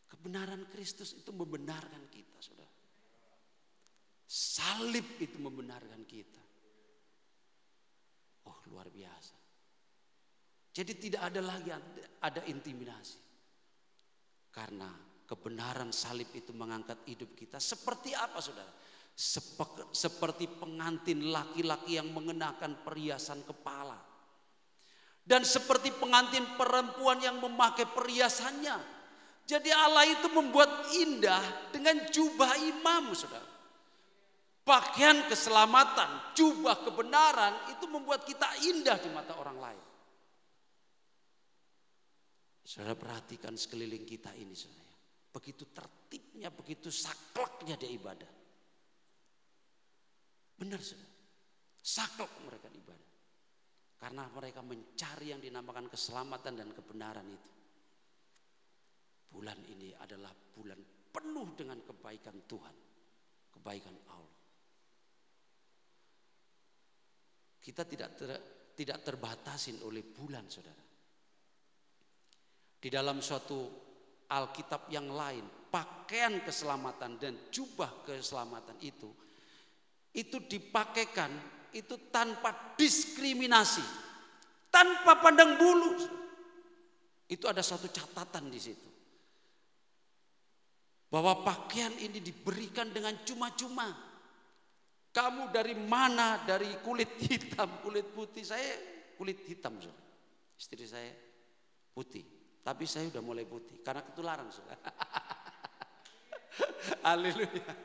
Kebenaran Kristus itu membenarkan kita saudara. Salib itu membenarkan kita. Oh luar biasa. Jadi tidak ada lagi ada intimidasi. Karena kebenaran salib itu mengangkat hidup kita. Seperti apa saudara? Seperti pengantin laki-laki yang mengenakan perhiasan kepala. Dan seperti pengantin perempuan yang memakai perhiasannya. Jadi Allah itu membuat indah dengan jubah imam saudara. Pakaian keselamatan, jubah kebenaran itu membuat kita indah di mata orang lain. Saudara perhatikan sekeliling kita ini saudara. Begitu tertibnya, begitu sakleknya dia ibadah. Benar saudara. Saklek mereka ibadah. Karena mereka mencari yang dinamakan keselamatan dan kebenaran itu. Bulan ini adalah bulan penuh dengan kebaikan Tuhan. Kebaikan Allah. Kita tidak terbatasin oleh bulan saudara. Di dalam suatu Alkitab yang lain, pakaian keselamatan dan jubah keselamatan itu dipakaikan itu tanpa diskriminasi, tanpa pandang bulu. Itu ada suatu catatan di situ. Bahwa pakaian ini diberikan dengan cuma-cuma. Kamu dari mana? Dari kulit hitam, kulit putih. Saya kulit hitam, saudara. Istri saya putih. Tapi saya udah mulai putih karena ketularan, saudara. Haleluya.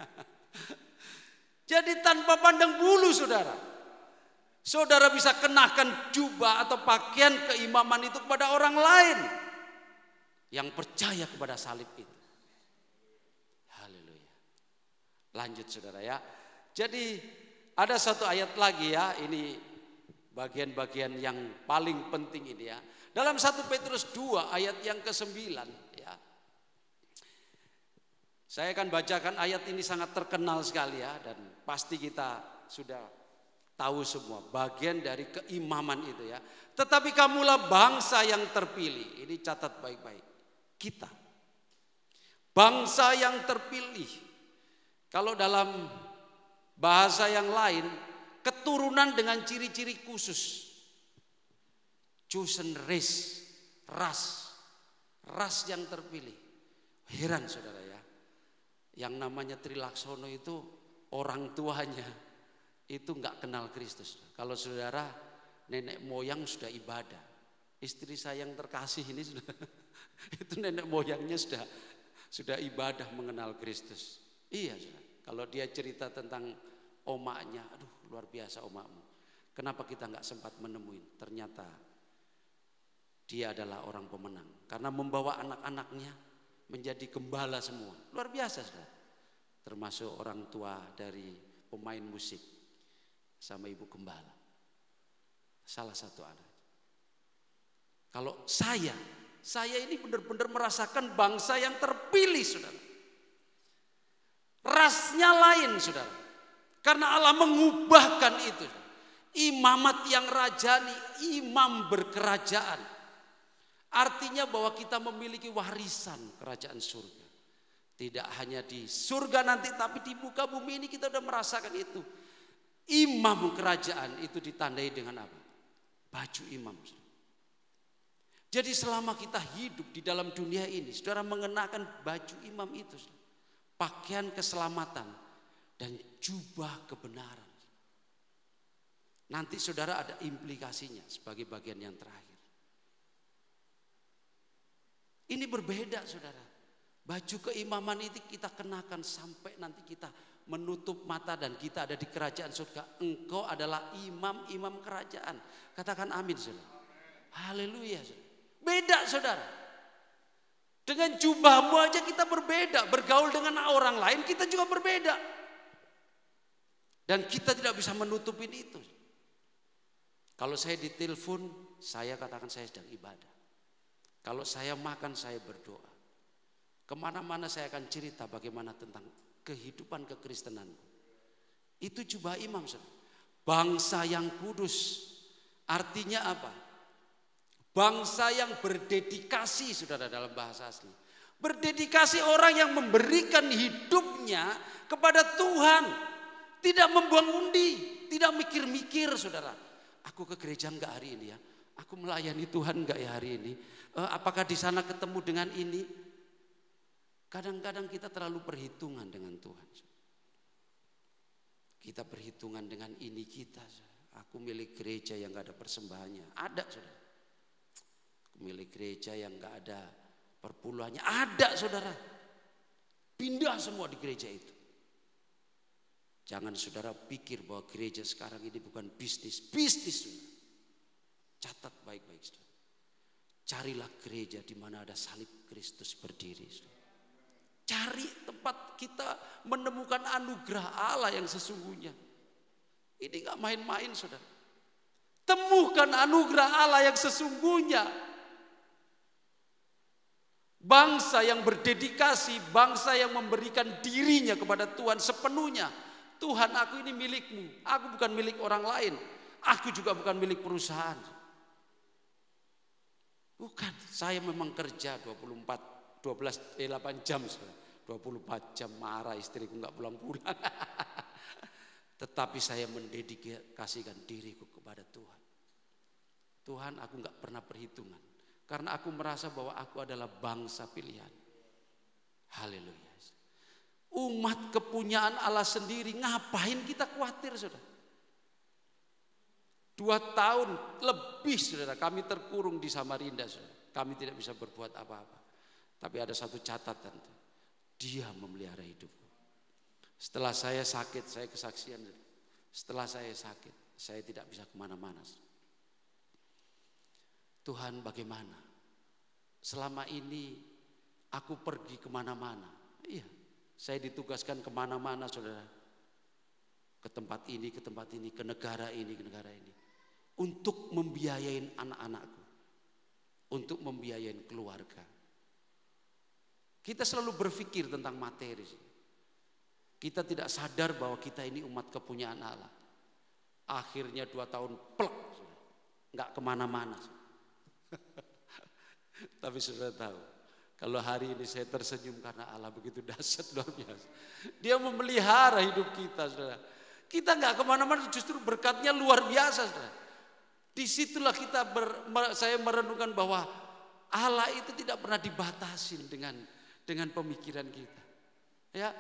Jadi tanpa pandang bulu, saudara. Saudara bisa kenakan jubah atau pakaian keimaman itu kepada orang lain yang percaya kepada salib itu. Haleluya. Lanjut, saudara ya. Jadi ada satu ayat lagi ya, ini bagian-bagian yang paling penting ini ya. Dalam 1 Petrus 2 ayat yang ke-9 ya. Saya akan bacakan ayat ini, sangat terkenal sekali ya, dan pasti kita sudah tahu semua bagian dari keimaman itu ya. Tetapi kamulah bangsa yang terpilih. Ini catat baik-baik. Kita bangsa yang terpilih. Kalau dalam bahasa yang lain, keturunan dengan ciri-ciri khusus. Chosen race, ras yang terpilih. Heran saudara ya. Yang namanya Trilaksono itu orang tuanya itu nggak kenal Kristus. Kalau saudara nenek moyang sudah ibadah, istri saya yang terkasih ini sudah itu nenek moyangnya sudah ibadah mengenal Kristus. Iya, saudara. Kalau dia cerita tentang omaknya, aduh luar biasa omakmu. Kenapa kita nggak sempat menemui? Ternyata dia adalah orang pemenang karena membawa anak-anaknya menjadi gembala semua. Luar biasa, saudara. Termasuk orang tua dari pemain musik sama ibu gembala. Salah satu anak. Kalau saya ini benar-benar merasakan bangsa yang terpilih, saudara. Rasnya lain, saudara. Karena Allah mengubahkan itu. Imamat yang rajani, imam berkerajaan. Artinya bahwa kita memiliki warisan kerajaan surga. Tidak hanya di surga nanti, tapi di muka bumi ini kita sudah merasakan itu. Imam kerajaan itu ditandai dengan apa? Baju imam. Jadi selama kita hidup di dalam dunia ini, saudara mengenakan baju imam itu. Pakaian keselamatan dan jubah kebenaran. Nanti saudara ada implikasinya sebagai bagian yang terakhir. Ini berbeda, saudara. Baju keimaman itu kita kenakan sampai nanti kita menutup mata dan kita ada di kerajaan surga. Engkau adalah imam kerajaan. Katakan amin, saudara. Haleluya, saudara. Beda, saudara. Dengan jubahmu aja kita berbeda. Bergaul dengan orang lain kita juga berbeda. Dan kita tidak bisa menutupin itu. Kalau saya ditelepon, saya katakan saya sedang ibadah. Kalau saya makan, saya berdoa. Kemana-mana saya akan cerita bagaimana tentang kehidupan kekristenanku. Itu jubah imam, saudara. Bangsa yang kudus. Artinya apa? Bangsa yang berdedikasi, saudara, dalam bahasa asli. Berdedikasi, orang yang memberikan hidupnya kepada Tuhan. Tidak membuang undi, tidak mikir-mikir, saudara. Aku ke gereja enggak hari ini ya? Aku melayani Tuhan enggak ya hari ini? Apakah di sana ketemu dengan ini? Kadang-kadang kita terlalu perhitungan dengan Tuhan. Kita perhitungan dengan ini kita. Aku milik gereja yang enggak ada persembahannya. Ada, saudara. Aku milik gereja yang enggak ada perpuluhannya. Ada, saudara. Pindah semua di gereja itu. Jangan saudara pikir bahwa gereja sekarang ini bukan bisnis. Bisnis, saudara. Catat baik-baik, saudara. Carilah gereja di mana ada salib Kristus berdiri. Cari tempat kita menemukan anugerah Allah yang sesungguhnya. Ini gak main-main, saudara. Temukan anugerah Allah yang sesungguhnya. Bangsa yang berdedikasi, bangsa yang memberikan dirinya kepada Tuhan sepenuhnya. Tuhan, aku ini milikmu. Aku bukan milik orang lain. Aku juga bukan milik perusahaan. Bukan, saya memang kerja 8 jam, 24 jam marah istriku nggak pulang-pulang. Tetapi saya mendedikasikan diriku kepada Tuhan. Tuhan, aku nggak pernah perhitungan, karena aku merasa bahwa aku adalah bangsa pilihan. Haleluya. Umat kepunyaan Allah sendiri, ngapain kita khawatir, saudara? 2 tahun lebih, saudara, kami terkurung di Samarinda, saudara. Kami tidak bisa berbuat apa-apa. Tapi ada satu catatan, Dia memelihara hidupku. Setelah saya sakit, saya kesaksian. Setelah saya sakit, saya tidak bisa kemana-mana. Tuhan, bagaimana? Selama ini aku pergi kemana-mana. Iya, saya ditugaskan kemana-mana, saudara. Ke tempat ini, ke negara ini, ke negara ini. Untuk membiayain anak-anakku. Untuk membiayain keluarga. Kita selalu berpikir tentang materi. Kita tidak sadar bahwa kita ini umat kepunyaan Allah. Akhirnya 2 tahun plek, nggak kemana-mana. Tapi sudah tahu, kalau hari ini saya tersenyum karena Allah begitu dahsyat, luar biasa. Dia memelihara hidup kita, saudara. Kita nggak kemana-mana, justru berkatnya luar biasa, saudara. Disitulah saya merenungkan bahwa Allah itu tidak pernah dibatasi dengan pemikiran kita. Ya,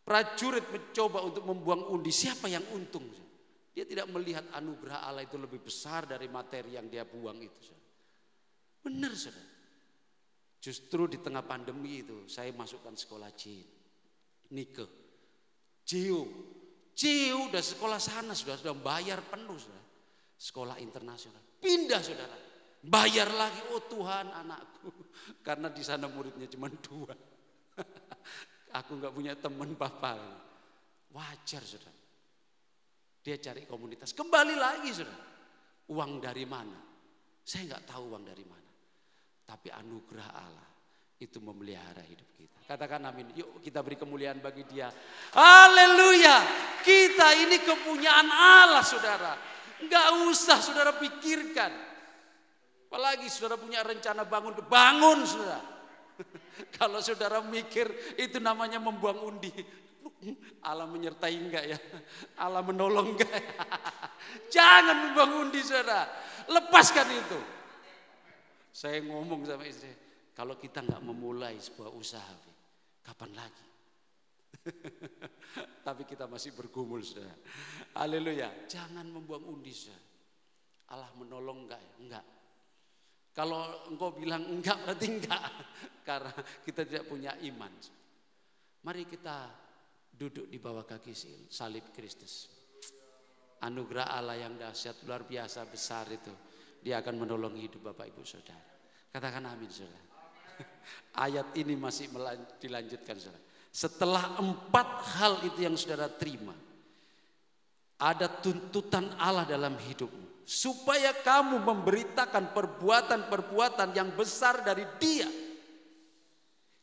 prajurit mencoba untuk membuang undi, siapa yang untung? Dia tidak melihat anugerah Allah itu lebih besar dari materi yang dia buang itu. Benar, saudara. Justru di tengah pandemi itu saya masukkan sekolah jin, Nike, Geo udah sekolah sana sudah bayar penuh, saudara. Sekolah internasional, pindah, saudara, bayar lagi. Oh Tuhan, anakku, karena di sana muridnya cuma 2. Aku nggak punya teman papa. Wajar, saudara. Dia cari komunitas, kembali lagi, saudara. Uang dari mana? Saya nggak tahu uang dari mana. Tapi anugerah Allah itu memelihara hidup kita. Katakan amin. Yuk kita beri kemuliaan bagi Dia. Haleluya. Kita ini kepunyaan Allah, saudara. Nggak usah saudara pikirkan. Apalagi saudara punya rencana bangun, saudara. Kalau saudara mikir itu namanya membuang undi. Allah menyertai enggak ya? Allah menolong enggak ya? Jangan membuang undi, saudara. Lepaskan itu. Saya ngomong sama istri, kalau kita enggak memulai sebuah usaha, kapan lagi? Tapi kita masih bergumul, saudara. Haleluya. Jangan membuang undi, saudara. Allah menolong enggak ya? Enggak. Kalau engkau bilang enggak berarti enggak. Karena kita tidak punya iman. Mari kita duduk di bawah kaki salib Kristus. Anugerah Allah yang dahsyat, luar biasa besar itu. Dia akan menolong hidup Bapak Ibu Saudara. Katakan amin, saudara. Ayat ini masih dilanjutkan, saudara. Setelah 4 hal itu yang saudara terima, ada tuntutan Allah dalam hidupmu. Supaya kamu memberitakan perbuatan-perbuatan yang besar dari Dia.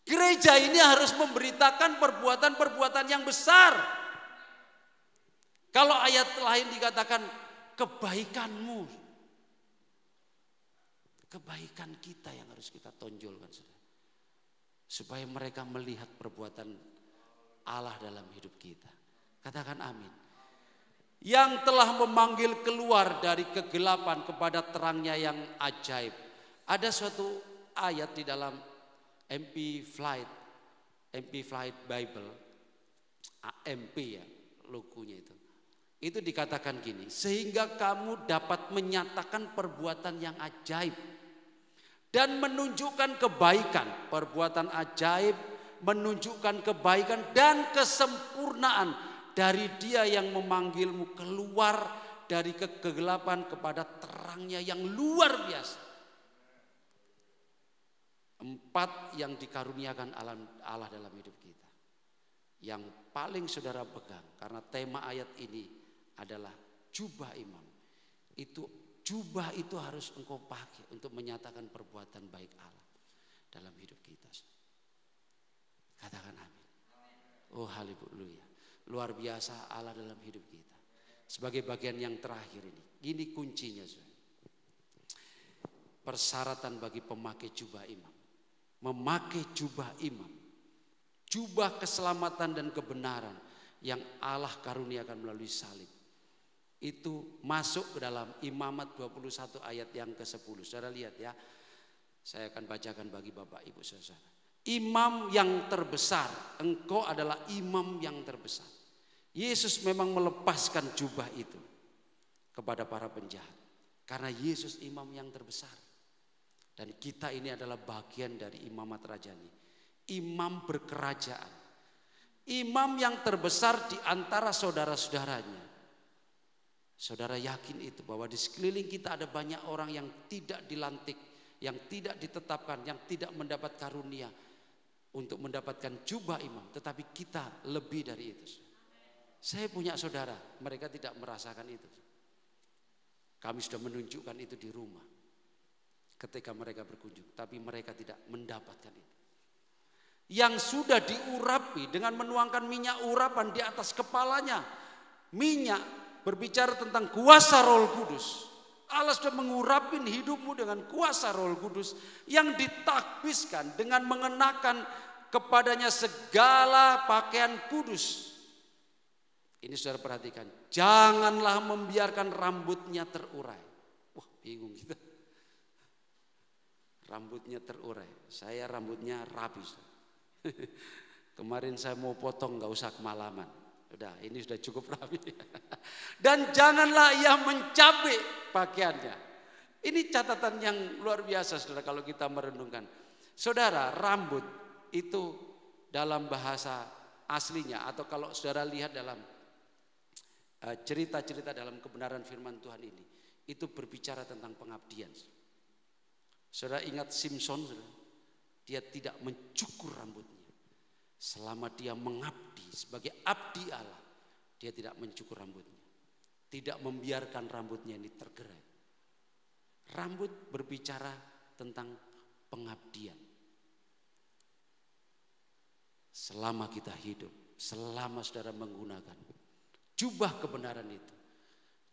Gereja ini harus memberitakan perbuatan-perbuatan yang besar. Kalau ayat lain dikatakan kebaikanmu. Kebaikan kita yang harus kita tonjolkan, saudara. Supaya mereka melihat perbuatan Allah dalam hidup kita. Katakan amin. Yang telah memanggil keluar dari kegelapan kepada terangnya yang ajaib. Ada suatu ayat di dalam Amplified Bible, AMP ya logonya itu. Itu dikatakan gini, sehingga kamu dapat menyatakan perbuatan yang ajaib dan menunjukkan kebaikan. Perbuatan ajaib menunjukkan kebaikan dan kesempurnaan dari Dia yang memanggilmu keluar dari kegelapan kepada terangnya yang luar biasa. 4 yang dikaruniakan Allah dalam hidup kita. Yang paling saudara pegang, karena tema ayat ini adalah jubah imam. Jubah itu harus engkau pakai untuk menyatakan perbuatan baik Allah dalam hidup kita. Katakan amin. Oh haleluya. Luar biasa Allah dalam hidup kita. Sebagai bagian yang terakhir ini kuncinya, saudara. Persyaratan bagi pemakai jubah imam. Memakai jubah imam, jubah keselamatan dan kebenaran yang Allah karuniakan melalui salib. Itu masuk ke dalam Imamat 21 ayat yang ke-10. Saudara lihat ya, saya akan bacakan bagi Bapak Ibu saudara. Imam yang terbesar, engkau adalah imam yang terbesar. Yesus memang melepaskan jubah itu kepada para penjahat. Karena Yesus imam yang terbesar. Dan kita ini adalah bagian dari imamat rajani. Imam berkerajaan. Imam yang terbesar di antara saudara-saudaranya. Saudara yakin itu bahwa di sekeliling kita ada banyak orang yang tidak dilantik, yang tidak ditetapkan, yang tidak mendapat karunia untuk mendapatkan jubah imam. Tetapi kita lebih dari itu. Saya punya saudara, mereka tidak merasakan itu. Kami sudah menunjukkan itu di rumah. Ketika mereka berkunjung, tapi mereka tidak mendapatkan itu. yang sudah diurapi dengan menuangkan minyak urapan di atas kepalanya. Minyak berbicara tentang kuasa Roh Kudus. Allah sudah mengurapi hidupmu dengan kuasa Roh Kudus yang ditakbiskan dengan mengenakan kepadanya segala pakaian kudus. Ini saudara perhatikan, janganlah membiarkan rambutnya terurai. Wah, bingung kita. Rambutnya terurai. Saya rambutnya rapi. Kemarin saya mau potong, gak usah kemalaman. Udah, ini sudah cukup rapi. Dan janganlah ia mencabik pakaiannya. Ini catatan yang luar biasa saudara kalau kita merenungkan. Saudara, rambut itu dalam bahasa aslinya, atau kalau saudara lihat dalam cerita-cerita dalam kebenaran firman Tuhan ini, itu berbicara tentang pengabdian. Saudara ingat Simpson, saudara? Dia tidak mencukur rambutnya. Selama dia mengabdi sebagai abdi Allah, dia tidak mencukur rambutnya. Tidak membiarkan rambutnya ini tergerai. Rambut berbicara tentang pengabdian. Selama kita hidup, selama saudara menggunakan jubah kebenaran itu,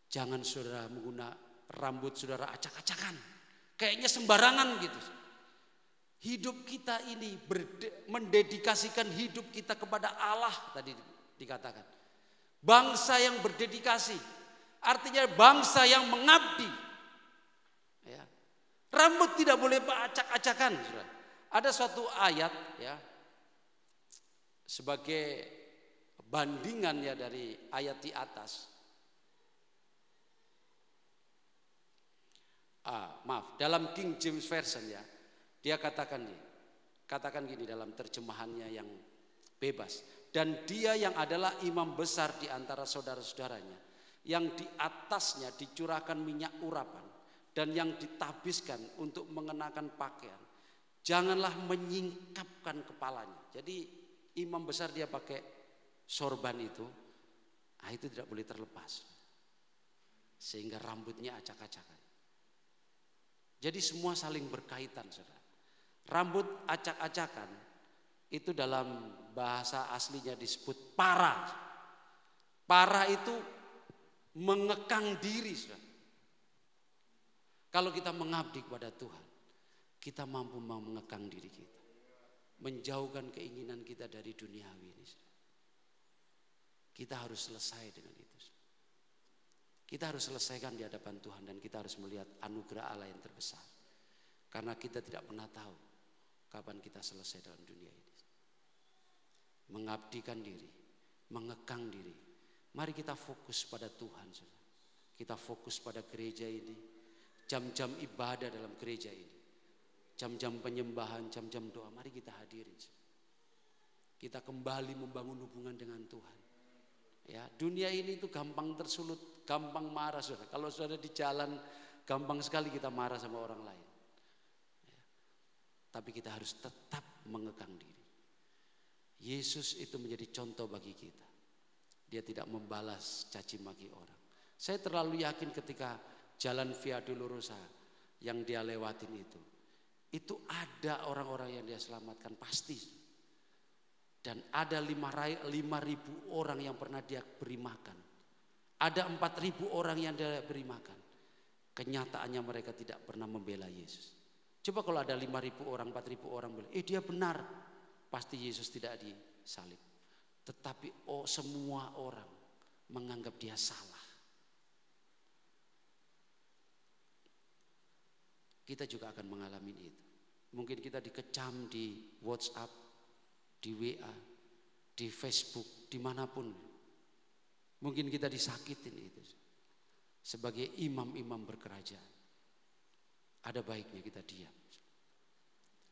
jangan saudara menggunakan rambut saudara acak-acakan. Kayaknya sembarangan gitu. Hidup kita ini mendedikasikan hidup kita kepada Allah tadi dikatakan. Bangsa yang berdedikasi, artinya bangsa yang mengabdi. Ya. Rambut tidak boleh acak-acakan. Ada suatu ayat ya, sebagai bandingan ya dari ayat di atas. Dalam King James Version ya. Dia katakan gini dalam terjemahannya yang bebas. Dan dia yang adalah imam besar di antara saudara-saudaranya, yang di atasnya dicurahkan minyak urapan dan yang ditabiskan untuk mengenakan pakaian, janganlah menyingkapkan kepalanya. Jadi imam besar dia pakai sorban itu tidak boleh terlepas. Sehingga rambutnya acak-acakan. Jadi semua saling berkaitan, saudara. Rambut acak-acakan itu dalam bahasa aslinya disebut para. Para itu mengekang diri, saudara. Kalau kita mengabdi kepada Tuhan, kita mampu mengekang diri kita. Menjauhkan keinginan kita dari duniawi ini. Kita harus selesai dengan itu. Kita harus selesaikan di hadapan Tuhan dan kita harus melihat anugerah Allah yang terbesar. Karena kita tidak pernah tahu kapan kita selesai dalam dunia ini. Mengabdikan diri, mengekang diri. Mari kita fokus pada Tuhan. Kita fokus pada gereja ini. Jam-jam ibadah dalam gereja ini. Jam-jam penyembahan, jam-jam doa. Mari kita hadirin. Kita kembali membangun hubungan dengan Tuhan. Ya, dunia ini itu gampang tersulut, gampang marah, saudara. Kalau saudara di jalan, gampang sekali kita marah sama orang lain. Ya. Tapi kita harus tetap mengekang diri. Yesus itu menjadi contoh bagi kita. Dia tidak membalas caci maki orang. Saya terlalu yakin ketika jalan Via Dolorosa yang dia lewatin itu ada orang-orang yang dia selamatkan pasti. Dan ada 5.000 orang yang pernah dia beri makan. Ada 4.000 orang yang dia beri makan. Kenyataannya mereka tidak pernah membela Yesus. Coba kalau ada 5.000 orang, 4.000 orang bilang, dia benar. Pasti Yesus tidak disalib. Tetapi semua orang menganggap dia salah. Kita juga akan mengalami itu. Mungkin kita dikecam di WhatsApp, di WA, di Facebook, dimanapun. Mungkin kita disakitin itu. Sebagai imam-imam berkerajaan. Ada baiknya kita diam.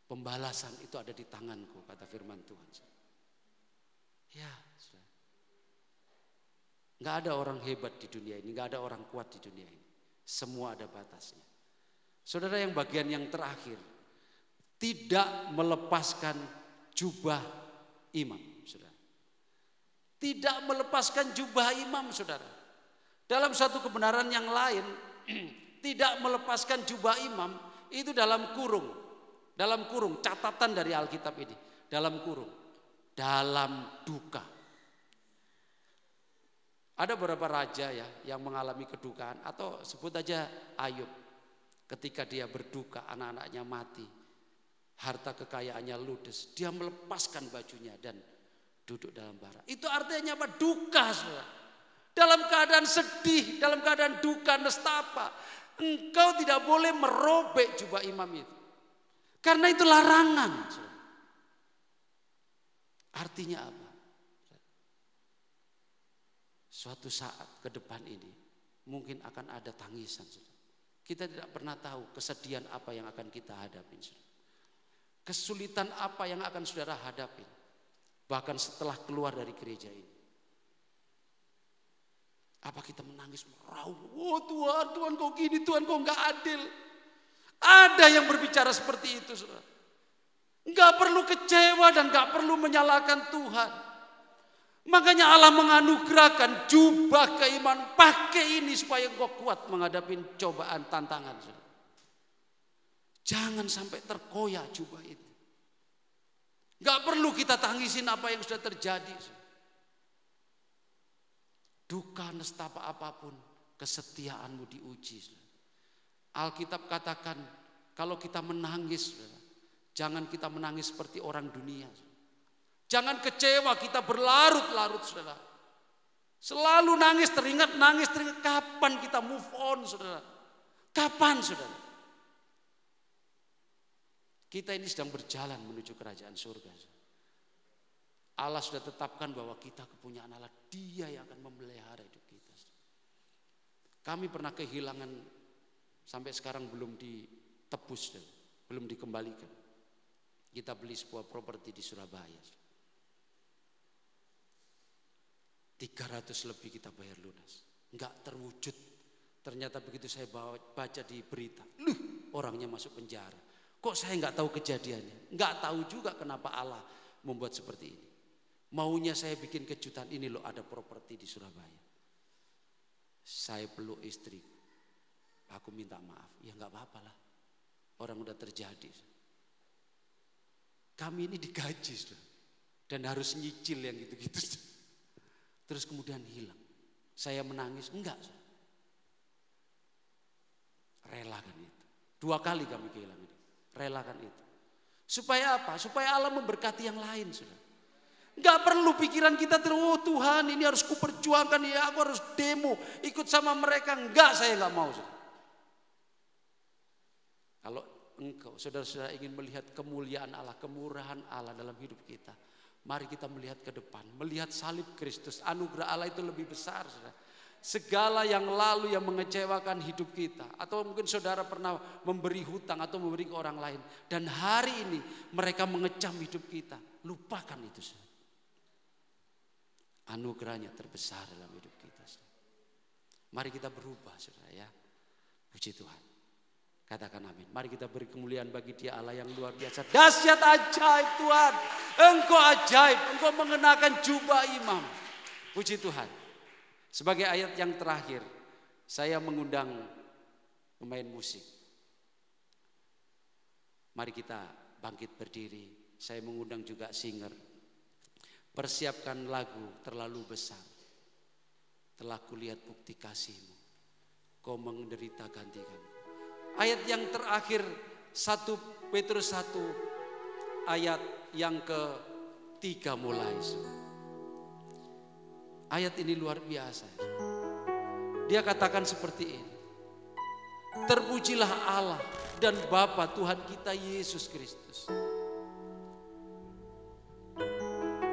Pembalasan itu ada di tanganku, kata firman Tuhan. Ya, nggak ada orang hebat di dunia ini, nggak ada orang kuat di dunia ini. Semua ada batasnya. Saudara, yang bagian yang terakhir, tidak melepaskan jubah imam, saudara. Tidak melepaskan jubah imam, saudara. Dalam satu kebenaran yang lain, tidak melepaskan jubah imam itu dalam kurung catatan dari Alkitab ini. dalam kurung, dalam duka. Ada beberapa raja ya yang mengalami kedukaan, atau sebut aja Ayub. Ketika dia berduka, anak-anaknya mati, harta kekayaannya ludes, dia melepaskan bajunya dan duduk dalam bara. Itu artinya apa? Duka, saudara. Dalam keadaan sedih, dalam keadaan duka, nestapa, engkau tidak boleh merobek jubah imam itu. Karena itu larangan. Saudara. Artinya apa? Suatu saat ke depan ini mungkin akan ada tangisan. Saudara. Kita tidak pernah tahu kesedihan apa yang akan kita hadapin. Kesulitan apa yang akan saudara hadapin. Bahkan setelah keluar dari gereja ini. Apa kita menangis meraung? Oh Tuhan, Tuhan kok gini, Tuhan kok gak adil. Ada yang berbicara seperti itu, saudara. Gak perlu kecewa dan gak perlu menyalahkan Tuhan. Makanya Allah menganugerahkan jubah keimanan. Pakai ini supaya engkau kuat menghadapi cobaan, tantangan. Jangan sampai terkoyak jubah itu. Gak perlu kita tangisin apa yang sudah terjadi. Duka nestapa apapun, kesetiaanmu diuji. Alkitab katakan kalau kita menangis, jangan kita menangis seperti orang dunia. Jangan kecewa kita berlarut-larut, saudara. Selalu nangis teringat. Kapan kita move on, saudara? Kapan, saudara? Kita ini sedang berjalan menuju kerajaan surga. Allah sudah tetapkan bahwa kita kepunyaan Allah. Dia yang akan memelihara hidup kita. Kami pernah kehilangan, sampai sekarang belum ditebus, belum dikembalikan. Kita beli sebuah properti di Surabaya. 300 lebih kita bayar lunas. Enggak terwujud. Ternyata begitu saya baca di berita, orangnya masuk penjara. Kok saya enggak tahu kejadiannya? Enggak tahu juga kenapa Allah membuat seperti ini. Maunya saya bikin kejutan, ini loh ada properti di Surabaya. Saya peluk istri. Aku minta maaf. Ya enggak apa-apa lah. Orang udah terjadi. Kami ini digaji, saudara. Dan harus nyicil yang gitu-gitu. Terus kemudian hilang. Saya menangis, enggak. Relakan itu. 2 kali kami kehilangan itu. Relakan itu. Supaya apa? Supaya Allah memberkati yang lain, saudara. Enggak perlu pikiran kita oh Tuhan ini harus kuperjuangkan, ya aku harus demo, ikut sama mereka. Enggak, saya enggak mau, saudara. Kalau engkau, saudara-saudara ingin melihat kemuliaan Allah, kemurahan Allah dalam hidup kita, mari kita melihat ke depan, melihat salib Kristus. Anugerah Allah itu lebih besar, saudara. Segala yang lalu yang mengecewakan hidup kita, atau mungkin saudara pernah memberi hutang atau memberi ke orang lain, dan hari ini mereka mengecam hidup kita, lupakan itu, saudara. Anugerahnya terbesar dalam hidup kita, saudara. Mari kita berubah, saudara, ya. Puji Tuhan. Katakan amin. Mari kita beri kemuliaan bagi Dia Allah yang luar biasa. Dahsyat, ajaib Tuhan. Engkau ajaib. Engkau mengenakan jubah imam. Puji Tuhan. Sebagai ayat yang terakhir, saya mengundang pemain musik. Mari kita bangkit berdiri. Saya mengundang juga singer. Persiapkan lagu Terlalu Besar. Telah kulihat bukti kasih-Mu. Kau menderita ganti-ganti. Ayat yang terakhir 1 Petrus 1 ayat yang ke-3 mulai. Ayat ini luar biasa. Dia katakan seperti ini. Terpujilah Allah dan Bapa Tuhan kita Yesus Kristus.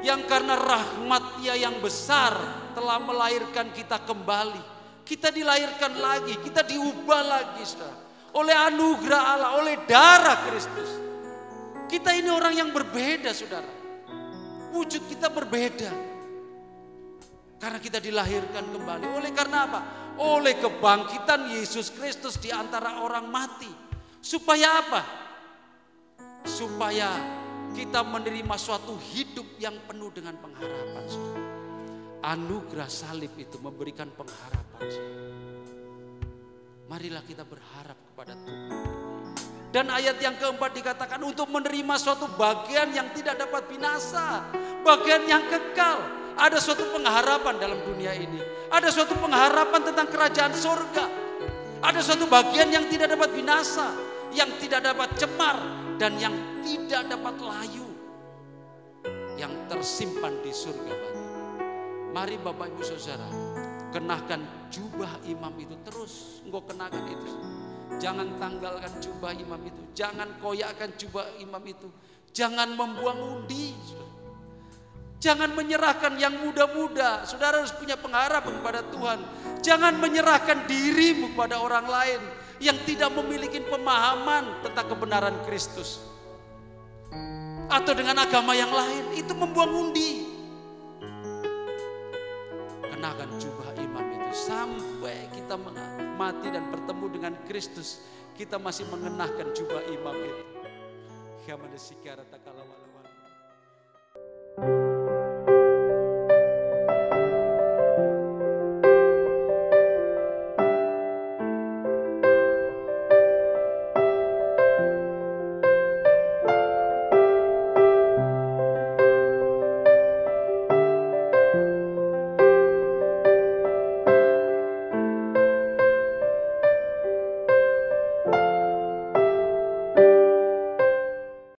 Yang karena rahmat-Nya yang besar telah melahirkan kita kembali. Kita dilahirkan lagi, kita diubah lagi, saudara. Oleh anugerah Allah, oleh darah Kristus. Kita ini orang yang berbeda, saudara. Wujud kita berbeda. Karena kita dilahirkan kembali. Oleh karena apa? Oleh kebangkitan Yesus Kristus di antara orang mati. Supaya apa? Supaya kita menerima suatu hidup yang penuh dengan pengharapan, saudara. Anugerah salib itu memberikan pengharapan, saudara. Marilah kita berharap kepada Tuhan. Dan ayat yang keempat dikatakan untuk menerima suatu bagian yang tidak dapat binasa. Bagian yang kekal. Ada suatu pengharapan dalam dunia ini. Ada suatu pengharapan tentang kerajaan surga. Ada suatu bagian yang tidak dapat binasa. Yang tidak dapat cemar. Dan yang tidak dapat layu. Yang tersimpan di surga. Mari Bapak Ibu Saudara, kenakan jubah imam itu terus. Engkau kenakan itu. Jangan tanggalkan jubah imam itu. Jangan koyakkan jubah imam itu. Jangan membuang undi. Jangan menyerahkan yang muda-muda. Saudara harus punya pengharapan kepada Tuhan. Jangan menyerahkan dirimu kepada orang lain yang tidak memiliki pemahaman tentang kebenaran Kristus. Atau dengan agama yang lain. Itu membuang undi. Kenakan jubah imam itu sampai kita mati dan bertemu dengan Kristus, kita masih mengenakan jubah imam itu.